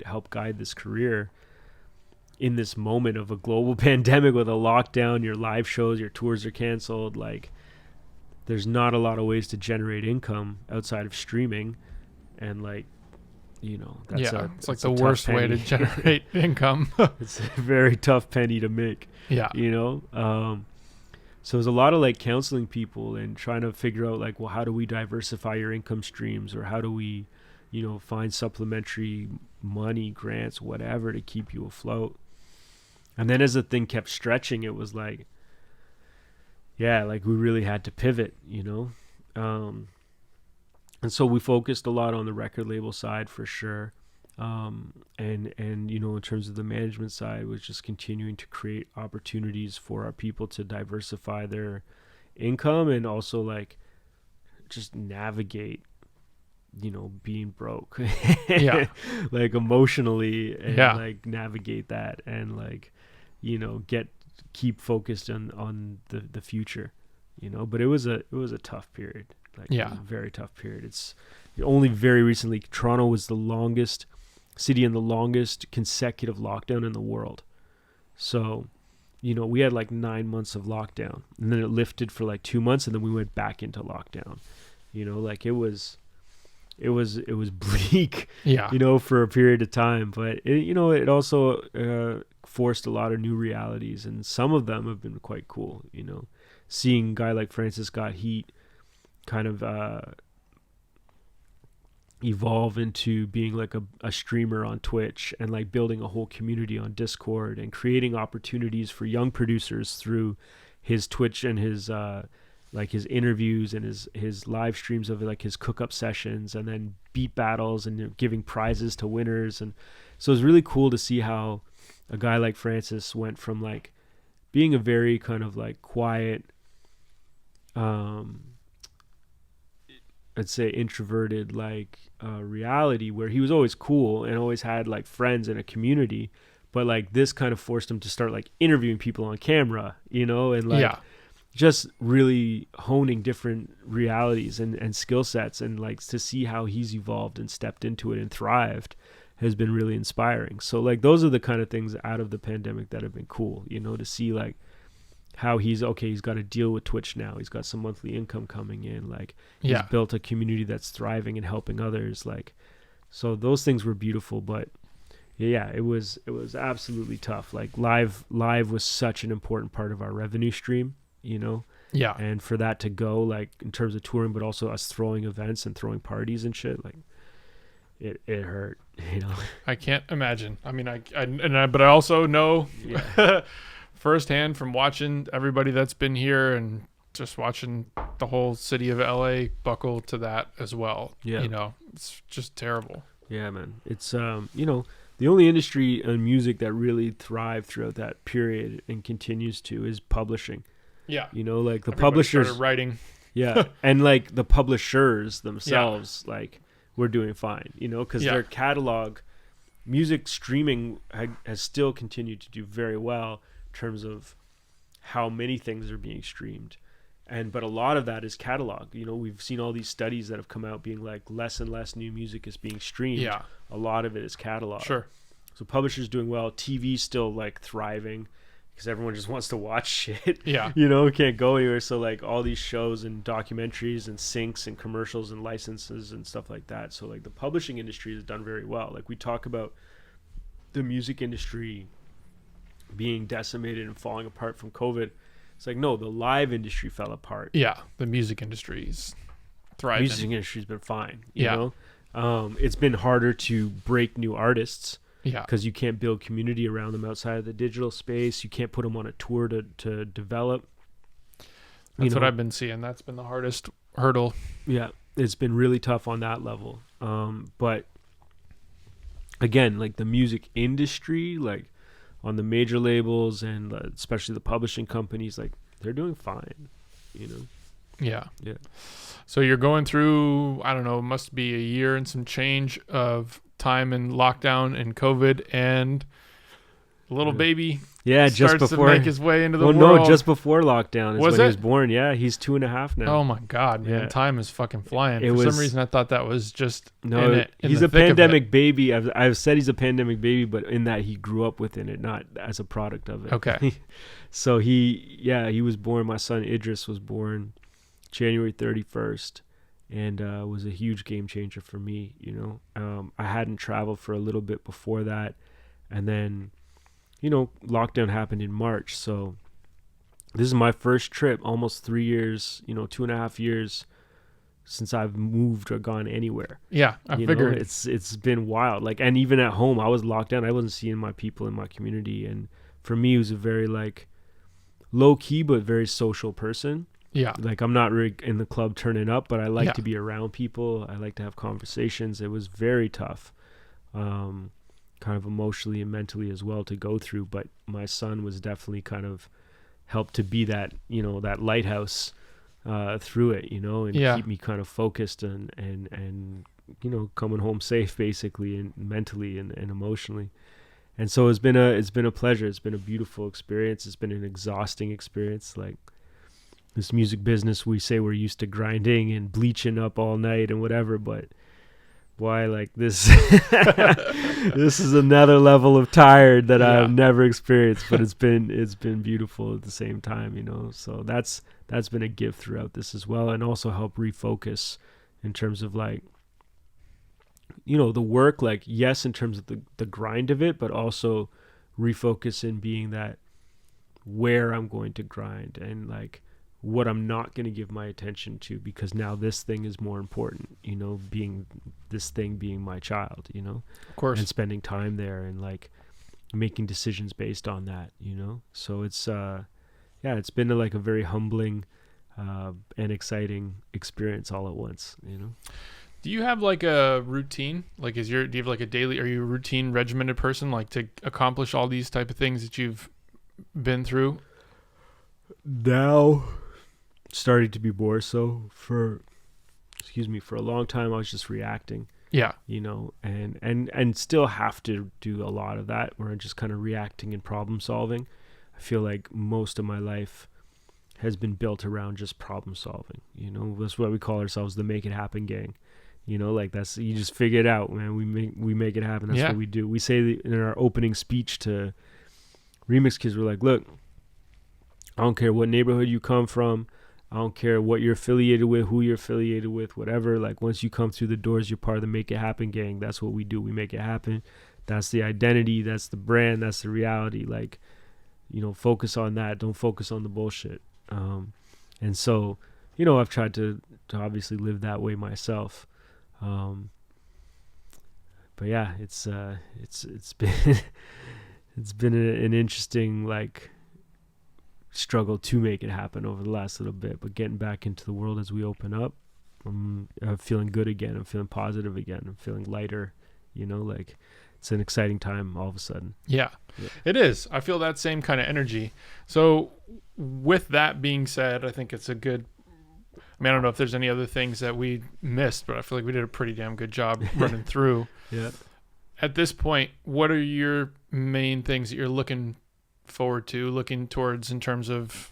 Speaker 3: help guide this career in this moment of a global pandemic with a lockdown? Your live shows, your tours are canceled. Like, there's not a lot of ways to generate income outside of streaming. And like, that's
Speaker 2: it's like the worst way to generate income.
Speaker 3: It's a very tough penny to make. So there's a lot of like counseling people and trying to figure out like, well, how do we diversify your income streams, or how do we, find supplementary money, grants, whatever, to keep you afloat. And then as the thing kept stretching, it was like, like we really had to pivot, and so we focused a lot on the record label side for sure. And in terms of the management side, was just continuing to create opportunities for our people to diversify their income, and also like just navigate being broke.
Speaker 2: Yeah.
Speaker 3: Like emotionally, and
Speaker 2: Yeah.
Speaker 3: like navigate that, and like, keep focused on the future, but it was a tough period. Like, it
Speaker 2: Yeah.
Speaker 3: was a very tough period. It's only very recently, Toronto was the longest city and the longest consecutive lockdown in the world. So, we had like 9 months of lockdown, and then it lifted for like 2 months, and then we went back into lockdown. Like it was bleak,
Speaker 2: Yeah.
Speaker 3: for a period of time, but it also forced a lot of new realities, and some of them have been quite cool. Seeing a guy like Francis Got Heat kind of evolve into being like a streamer on Twitch, and like building a whole community on Discord, and creating opportunities for young producers through his Twitch and his like his interviews and his live streams of like his cook up sessions, and then beat battles, and giving prizes to winners. And so it's really cool to see how a guy like Francis went from like being a very kind of like quiet, I'd say introverted, like reality, where he was always cool and always had like friends and a community, but like this kind of forced him to start like interviewing people on camera, and like just really honing different realities and skill sets, and like to see how he's evolved and stepped into it and thrived has been really inspiring. So like those are the kind of things out of the pandemic that have been cool, to see like how he's got to deal with Twitch now. He's got some monthly income coming in. Like he's built a community that's thriving and helping others. Like, so those things were beautiful, but yeah, it was absolutely tough. Like live was such an important part of our revenue stream,
Speaker 2: Yeah.
Speaker 3: and for that to go, like in terms of touring, but also us throwing events and throwing parties and shit, like it hurt,
Speaker 2: I can't imagine. I mean, but I also know firsthand from watching everybody that's been here and just watching the whole city of LA buckle to that as well.
Speaker 3: Yeah.
Speaker 2: It's just terrible.
Speaker 3: Yeah, man. It's, the only industry in music that really thrived throughout that period and continues to is publishing.
Speaker 2: Yeah.
Speaker 3: Like the
Speaker 2: Everybody
Speaker 3: publishers
Speaker 2: started writing.
Speaker 3: Yeah. And like the publishers themselves, like we're doing fine, because their catalog, music streaming has still continued to do very well in terms of how many things are being streamed. But a lot of that is catalog. We've seen all these studies that have come out being like less and less new music is being streamed.
Speaker 2: Yeah.
Speaker 3: A lot of it is catalog.
Speaker 2: Sure.
Speaker 3: So publishers doing well, TV still like thriving because everyone just wants to watch shit.
Speaker 2: Yeah.
Speaker 3: Can't go anywhere. So like all these shows and documentaries and syncs and commercials and licenses and stuff like that. So like the publishing industry has done very well. Like we talk about the music industry being decimated and falling apart from COVID. It's like, no, the live industry fell apart.
Speaker 2: Yeah. The music industry's thriving.
Speaker 3: The music industry's been fine.
Speaker 2: Yeah.
Speaker 3: It's been harder to break new artists.
Speaker 2: Yeah.
Speaker 3: Because you can't build community around them outside of the digital space. You can't put them on a tour to develop.
Speaker 2: That's what I've been seeing. That's been the hardest hurdle. Yeah.
Speaker 3: It's been really tough on that level. But again, like the music industry, like on the major labels and especially the publishing companies, like they're doing fine,
Speaker 2: Yeah.
Speaker 3: Yeah.
Speaker 2: So you're going through, I don't know, it must be a year and some change of time in lockdown and COVID, and little baby
Speaker 3: just
Speaker 2: starts
Speaker 3: before
Speaker 2: to make his way into the world.
Speaker 3: No, just before lockdown is when he was born. Yeah, he's 2.5 now.
Speaker 2: Oh my God, man.
Speaker 3: Yeah.
Speaker 2: Time is fucking flying.
Speaker 3: For
Speaker 2: some reason I thought that was just
Speaker 3: he's a pandemic baby. I've said he's a pandemic baby, but in that he grew up within it, not as a product of it.
Speaker 2: Okay.
Speaker 3: So he was born, my son Idris was born January 31st, and was a huge game changer for me. I hadn't traveled for a little bit before that, and then lockdown happened in March, so this is my first trip, almost 3 years, 2.5 years since I've moved or gone anywhere.
Speaker 2: Yeah, I figured.
Speaker 3: It's been wild. Like, and even at home, I was locked down. I wasn't seeing my people in my community, and for me, it was a very like low key but very social person.
Speaker 2: Yeah.
Speaker 3: Like I'm not really in the club turning up, but I like to be around people. I like to have conversations. It was very tough, kind of emotionally and mentally as well to go through. But my son was definitely kind of helped to be that, that lighthouse through it, and keep me kind of focused and coming home safe, basically, and mentally and emotionally. And so it's been a pleasure. It's been a beautiful experience. It's been an exhausting experience. Like, this music business, we say we're used to grinding and bleaching up all night and whatever, but why, like, this this is another level of tired that I've never experienced, but it's been beautiful at the same time, so that's been a gift throughout this as well, and also help refocus in terms of, like, the work, like, yes, in terms of the grind of it, but also refocus in being that where I'm going to grind and, like, what I'm not going to give my attention to, because now this thing is more important, being my child,
Speaker 2: Of course.
Speaker 3: and spending time there and, like, making decisions based on that, so it's it's been like a very humbling and exciting experience all at once.
Speaker 2: Do you have like a routine? Like, do you have like a daily, are you a routine regimented person, like, to accomplish all these type of things that you've been through?
Speaker 3: Now starting to be more so. For a long time I was just reacting, and still have to do a lot of that, where I'm just kind of reacting and problem solving. I feel like most of my life has been built around just problem solving. That's what we call ourselves, the Make It Happen gang. Like, that's, you just figure it out, man. We make it happen. That's what we do. We say in our opening speech to Remix Kids, we're like, look, I don't care what neighborhood you come from. I don't care what you're affiliated with, who you're affiliated with, whatever. Like, once you come through the doors, you're part of the Make It Happen gang. That's what we do. We make it happen. That's the identity. That's the brand. That's the reality. Like, focus on that. Don't focus on the bullshit. And so, I've tried to obviously live that way myself. But yeah, it's been it's been an interesting, like, struggle to make it happen over the last little bit, but getting back into the world as we open up, I'm feeling good again. I'm feeling positive again. I'm feeling lighter, like, it's an exciting time all of a sudden.
Speaker 2: Yeah, it is. I feel that same kind of energy. So with that being said, I think it's a good, I don't know if there's any other things that we missed, but I feel like we did a pretty damn good job running through.
Speaker 3: Yeah.
Speaker 2: At this point, what are your main things that you're looking forward to, looking towards in terms of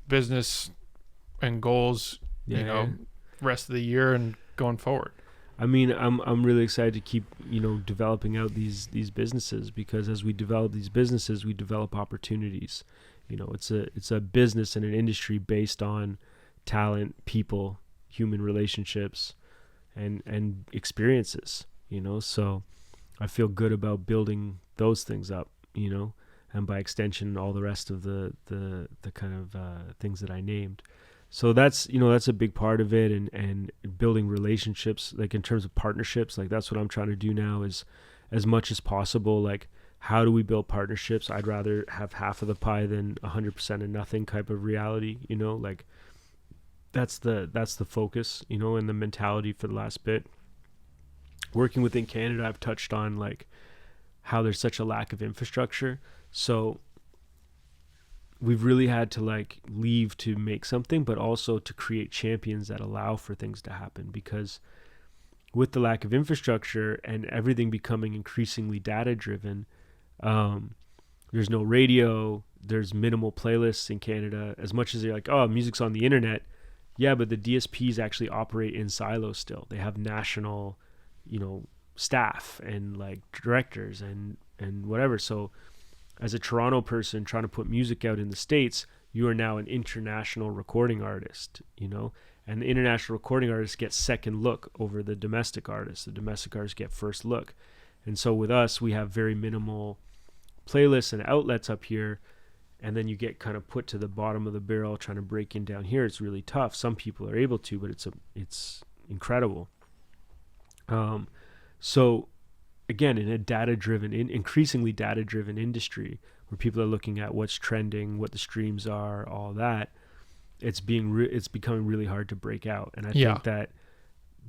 Speaker 2: business and goals, rest of the year and going forward?
Speaker 3: I'm really excited to keep, developing out these businesses, because as we develop these businesses, we develop opportunities. It's a business and an industry based on talent, people, human relationships, and experiences, so I feel good about building those things up, and by extension, all the rest of the kind of things that I named. So that's a big part of it, and building relationships, like, in terms of partnerships, like, that's what I'm trying to do now, is as much as possible, like, how do we build partnerships? I'd rather have half of the pie than 100% of nothing type of reality, like, that's the focus, and the mentality for the last bit. Working within Canada, I've touched on, like, how there's such a lack of infrastructure. So we've really had to, like, leave to make something, but also to create champions that allow for things to happen, because with the lack of infrastructure and everything becoming increasingly data driven, there's no radio, there's minimal playlists in Canada. As much as they're like, oh, music's on the internet, yeah, but the DSPs actually operate in silos still. They have national, staff and, like, directors and whatever. So as a Toronto person trying to put music out in the States, you are now an international recording artist, and the international recording artists get second look over the domestic artists. The domestic artists get first look. And so with us, we have very minimal playlists and outlets up here, and then you get kind of put to the bottom of the barrel trying to break in down here. It's really tough. Some people are able to, but it's incredible. So again, in a increasingly data-driven industry, where people are looking at what's trending, what the streams are, all that, it's becoming really hard to break out. And I think that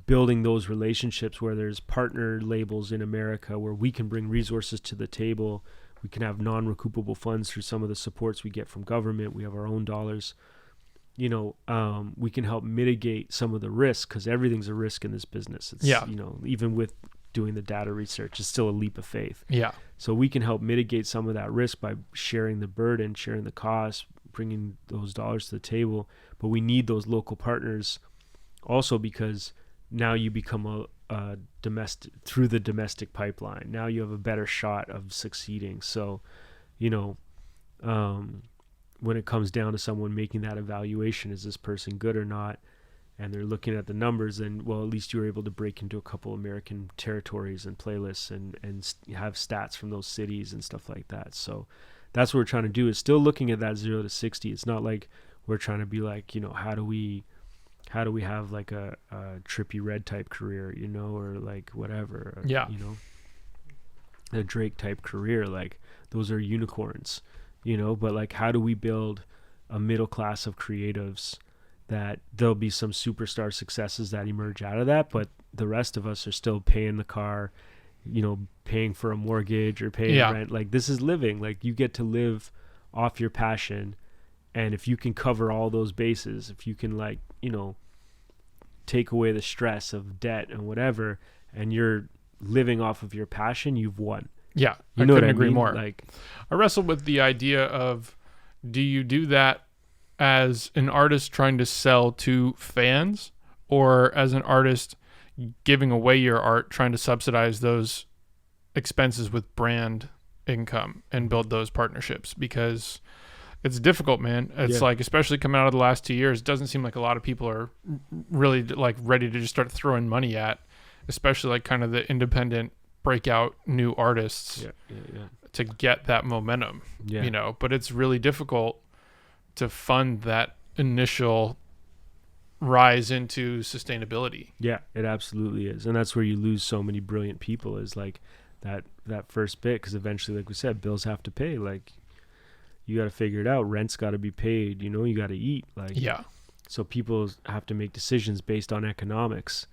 Speaker 3: building those relationships where there's partner labels in America, where we can bring resources to the table, we can have non-recoupable funds through some of the supports we get from government, we have our own dollars, we can help mitigate some of the risk, because everything's a risk in this business. It's, even with doing the data research, it's still a leap of faith.
Speaker 2: Yeah.
Speaker 3: So we can help mitigate some of that risk by sharing the burden, sharing the cost, bringing those dollars to the table. But we need those local partners also, because now you become a domestic, through the domestic pipeline. Now you have a better shot of succeeding. So, when it comes down to someone making that evaluation, is this person good or not? And they're looking at the numbers, and well, at least you were able to break into a couple American territories and playlists and have stats from those cities and stuff like that. So that's what we're trying to do, is still looking at that 0 to 60. It's not like we're trying to be like, how do we have like a Trippie Redd type career, or like whatever, a Drake type career. Like, those are unicorns, but like, how do we build a middle class of creatives that there'll be some superstar successes that emerge out of that, but the rest of us are still paying the car, paying for a mortgage or paying rent. Like, this is living. Like, you get to live off your passion. And if you can cover all those bases, if you can, like, take away the stress of debt and whatever, and you're living off of your passion, you've won.
Speaker 2: Yeah.
Speaker 3: You know
Speaker 2: I couldn't
Speaker 3: what I
Speaker 2: agree
Speaker 3: mean?
Speaker 2: more.
Speaker 3: Like,
Speaker 2: I wrestle with the idea of, do you do that as an artist trying to sell to fans, or as an artist giving away your art, trying to subsidize those expenses with brand income and build those partnerships? Because it's difficult, man. It's like, especially coming out of the last 2 years, it doesn't seem like a lot of people are really like ready to just start throwing money at, especially like kind of the independent breakout new artists to get that momentum, but it's really difficult to fund that initial rise into sustainability.
Speaker 3: Yeah, it absolutely is. And that's where you lose so many brilliant people, is like that first bit, because eventually, like we said, bills have to pay. Like, you got to figure it out. Rent's got to be paid, you got to eat. Like, so people have to make decisions based on economics.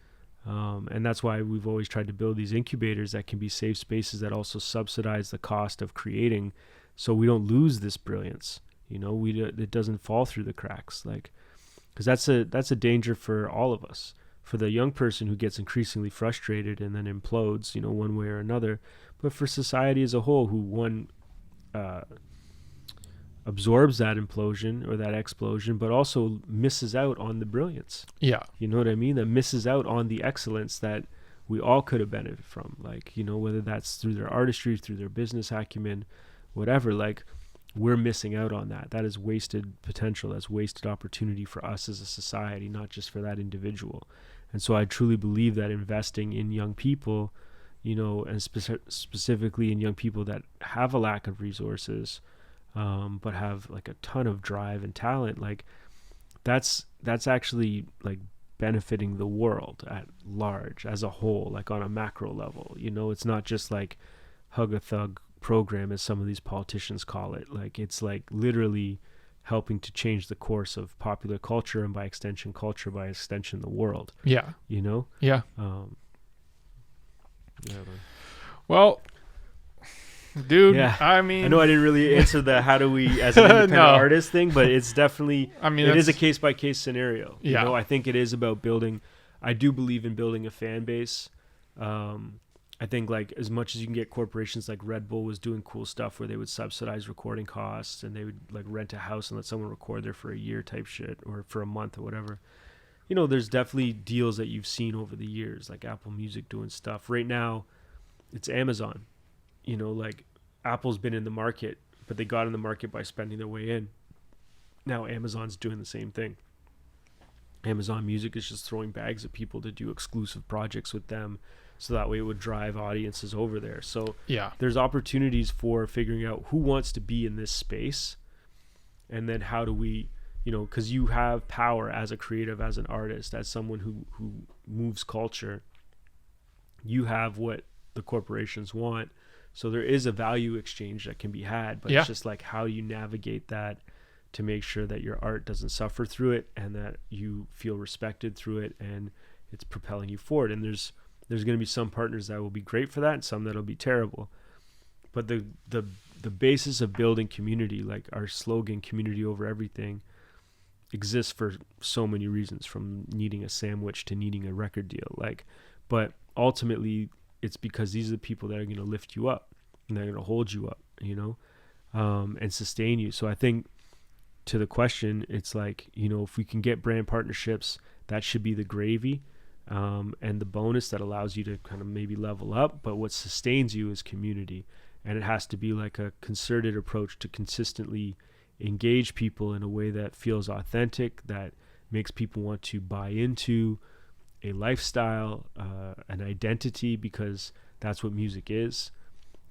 Speaker 3: And that's why we've always tried to build these incubators that can be safe spaces that also subsidize the cost of creating, so we don't lose this brilliance. It doesn't fall through the cracks, like, because that's a danger for all of us. For the young person who gets increasingly frustrated and then implodes, one way or another, but for society as a whole, who absorbs that implosion or that explosion, but also misses out on the brilliance.
Speaker 2: Yeah.
Speaker 3: You know what I mean? That misses out on the excellence that we all could have benefited from. Like, whether that's through their artistry, through their business acumen, whatever, like, we're missing out on that. That is wasted potential. That's wasted opportunity for us as a society, not just for that individual. And so I truly believe that investing in young people, and specifically in young people that have a lack of resources, but have like a ton of drive and talent, like, that's actually like benefiting the world at large as a whole, like on a macro level. It's not just like hug a thug program, as some of these politicians call it. Like, it's like literally helping to change the course of popular culture, and by extension culture, by extension the world.
Speaker 2: Yeah. Well, dude, I mean,
Speaker 3: I know I didn't really answer the how do we as an independent artist thing, but it's definitely, it is a case by case scenario. I think it is about building. I do believe in building a fan base. I think, like, as much as you can get corporations like Red Bull was doing cool stuff where they would subsidize recording costs, and they would like rent a house and let someone record there for a year type shit, or for a month or whatever. There's definitely deals that you've seen over the years, like Apple Music doing stuff. Right now, it's Amazon. Like, Apple's been in the market, but they got in the market by spending their way in. Now Amazon's doing the same thing. Amazon Music is just throwing bags at people to do exclusive projects with them, so that way it would drive audiences over there. So there's opportunities for figuring out who wants to be in this space, and then how do we, because you have power as a creative, as an artist, as someone who moves culture. You have what the corporations want. So there is a value exchange that can be had, but it's just like, how you navigate that to make sure that your art doesn't suffer through it, and that you feel respected through it, and it's propelling you forward. And there's going to be some partners that will be great for that, and some that'll be terrible. But the basis of building community, like our slogan, community over everything, exists for so many reasons, from needing a sandwich to needing a record deal. Like, but ultimately it's because these are the people that are going to lift you up and they're going to hold you up, you know, and sustain you. So I think to the question, it's like, you know, if we can get brand partnerships, that should be the gravy, and the bonus that allows you to kind of maybe level up. But what sustains you is community. And it has to be like a concerted approach to consistently engage people in a way that feels authentic, that makes people want to buy into a lifestyle, an identity, because that's what music is.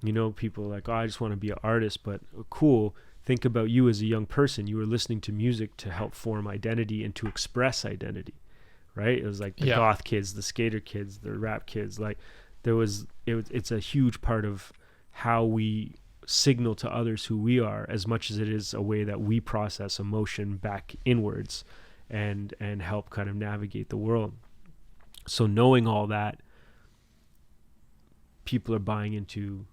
Speaker 3: You know, people are like, oh, I just want to be an artist, but cool. Think about you as a young person. You were listening to music to help form identity and to express identity, right? It was like the goth kids, the skater kids, the rap kids. Like it's a huge part of how we signal to others who we are, as much as it is a way that we process emotion back inwards and help kind of navigate the world. So knowing all that, people are buying into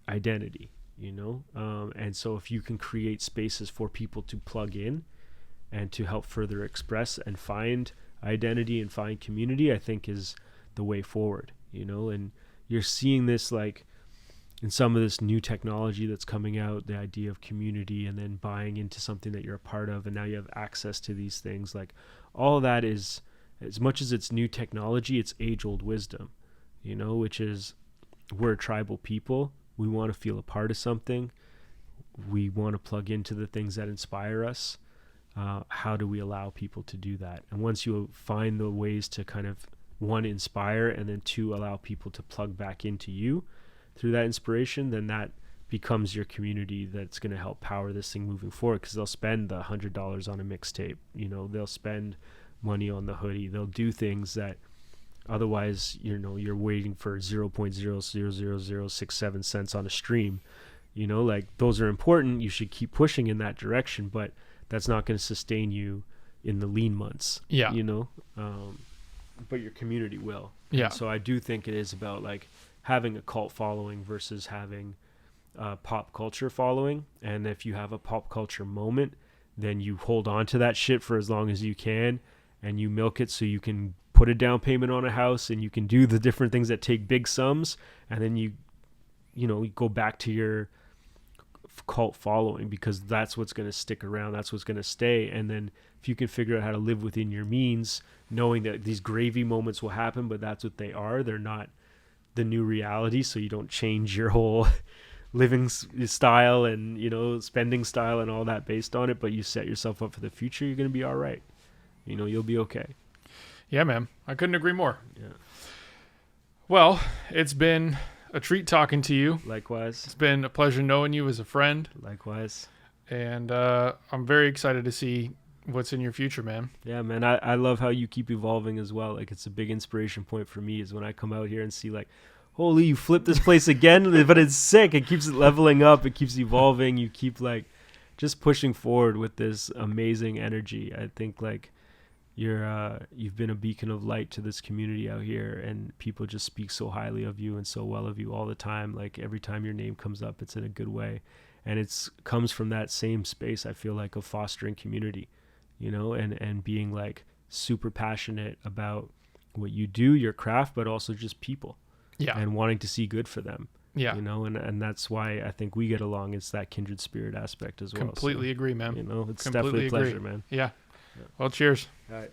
Speaker 3: identity, you know? And so if you can create spaces for people to plug in and to help further express and find identity and find community, I think is the way forward, you know? And you're seeing this like in some of this new technology that's coming out, the idea of community and then buying into something that you're a part of, and now you have access to these things. Like all of that is, as much as it's new technology, it's age-old wisdom, you know, which is we're a tribal people. We want to feel a part of something. We want to plug into the things that inspire us. How do we allow people to do that? And once you find the ways to kind of, one, inspire, and then two, allow people to plug back into you through that inspiration, then that becomes your community that's going to help power this thing moving forward, because they'll spend the $100 on a mixtape, you know, they'll spend money on the hoodie, they'll do things that otherwise, you know, you're waiting for 0.00067 cents on a stream, you know, like those are important. You should keep pushing in that direction, but that's not going to sustain you in the lean months, you know, but your community will. And so I do think it is about like having a cult following versus having pop culture following. And if you have a pop culture moment, then you hold on to that shit for as long as you can, and you milk it so you can put a down payment on a house, and you can do the different things that take big sums, and then you go back to your cult following, because that's what's going to stick around, that's what's going to stay. And then if you can figure out how to live within your means, knowing that these gravy moments will happen, but that's what they are, they're not the new reality, so you don't change your whole living style and, you know, spending style and all that based on it, but you set yourself up for the future, you're going to be all right. You know, you'll be okay.
Speaker 2: Yeah, man. I couldn't agree more.
Speaker 3: Yeah.
Speaker 2: Well, it's been a treat talking to you.
Speaker 3: Likewise.
Speaker 2: It's been a pleasure knowing you as a friend.
Speaker 3: Likewise.
Speaker 2: And I'm very excited to see what's in your future, man.
Speaker 3: Yeah, man. I love how you keep evolving as well. Like, it's a big inspiration point for me is when I come out here and see like, holy, you flipped this place again, but it's sick. It keeps leveling up. It keeps evolving. You keep like just pushing forward with this amazing energy. I think like you've been a beacon of light to this community out here, and people just speak so highly of you and so well of you all the time. Like every time your name comes up, it's in a good way. And it's comes from that same space, I feel like, of fostering community, you know, and being like super passionate about what you do, your craft, but also just people. Yeah. And wanting to see good for them. Yeah. You know, and that's why I think we get along. It's that kindred spirit aspect as well.
Speaker 2: Completely agree, man.
Speaker 3: You know, it's
Speaker 2: completely
Speaker 3: definitely a pleasure, man.
Speaker 2: Yeah. Well, cheers.
Speaker 3: All right.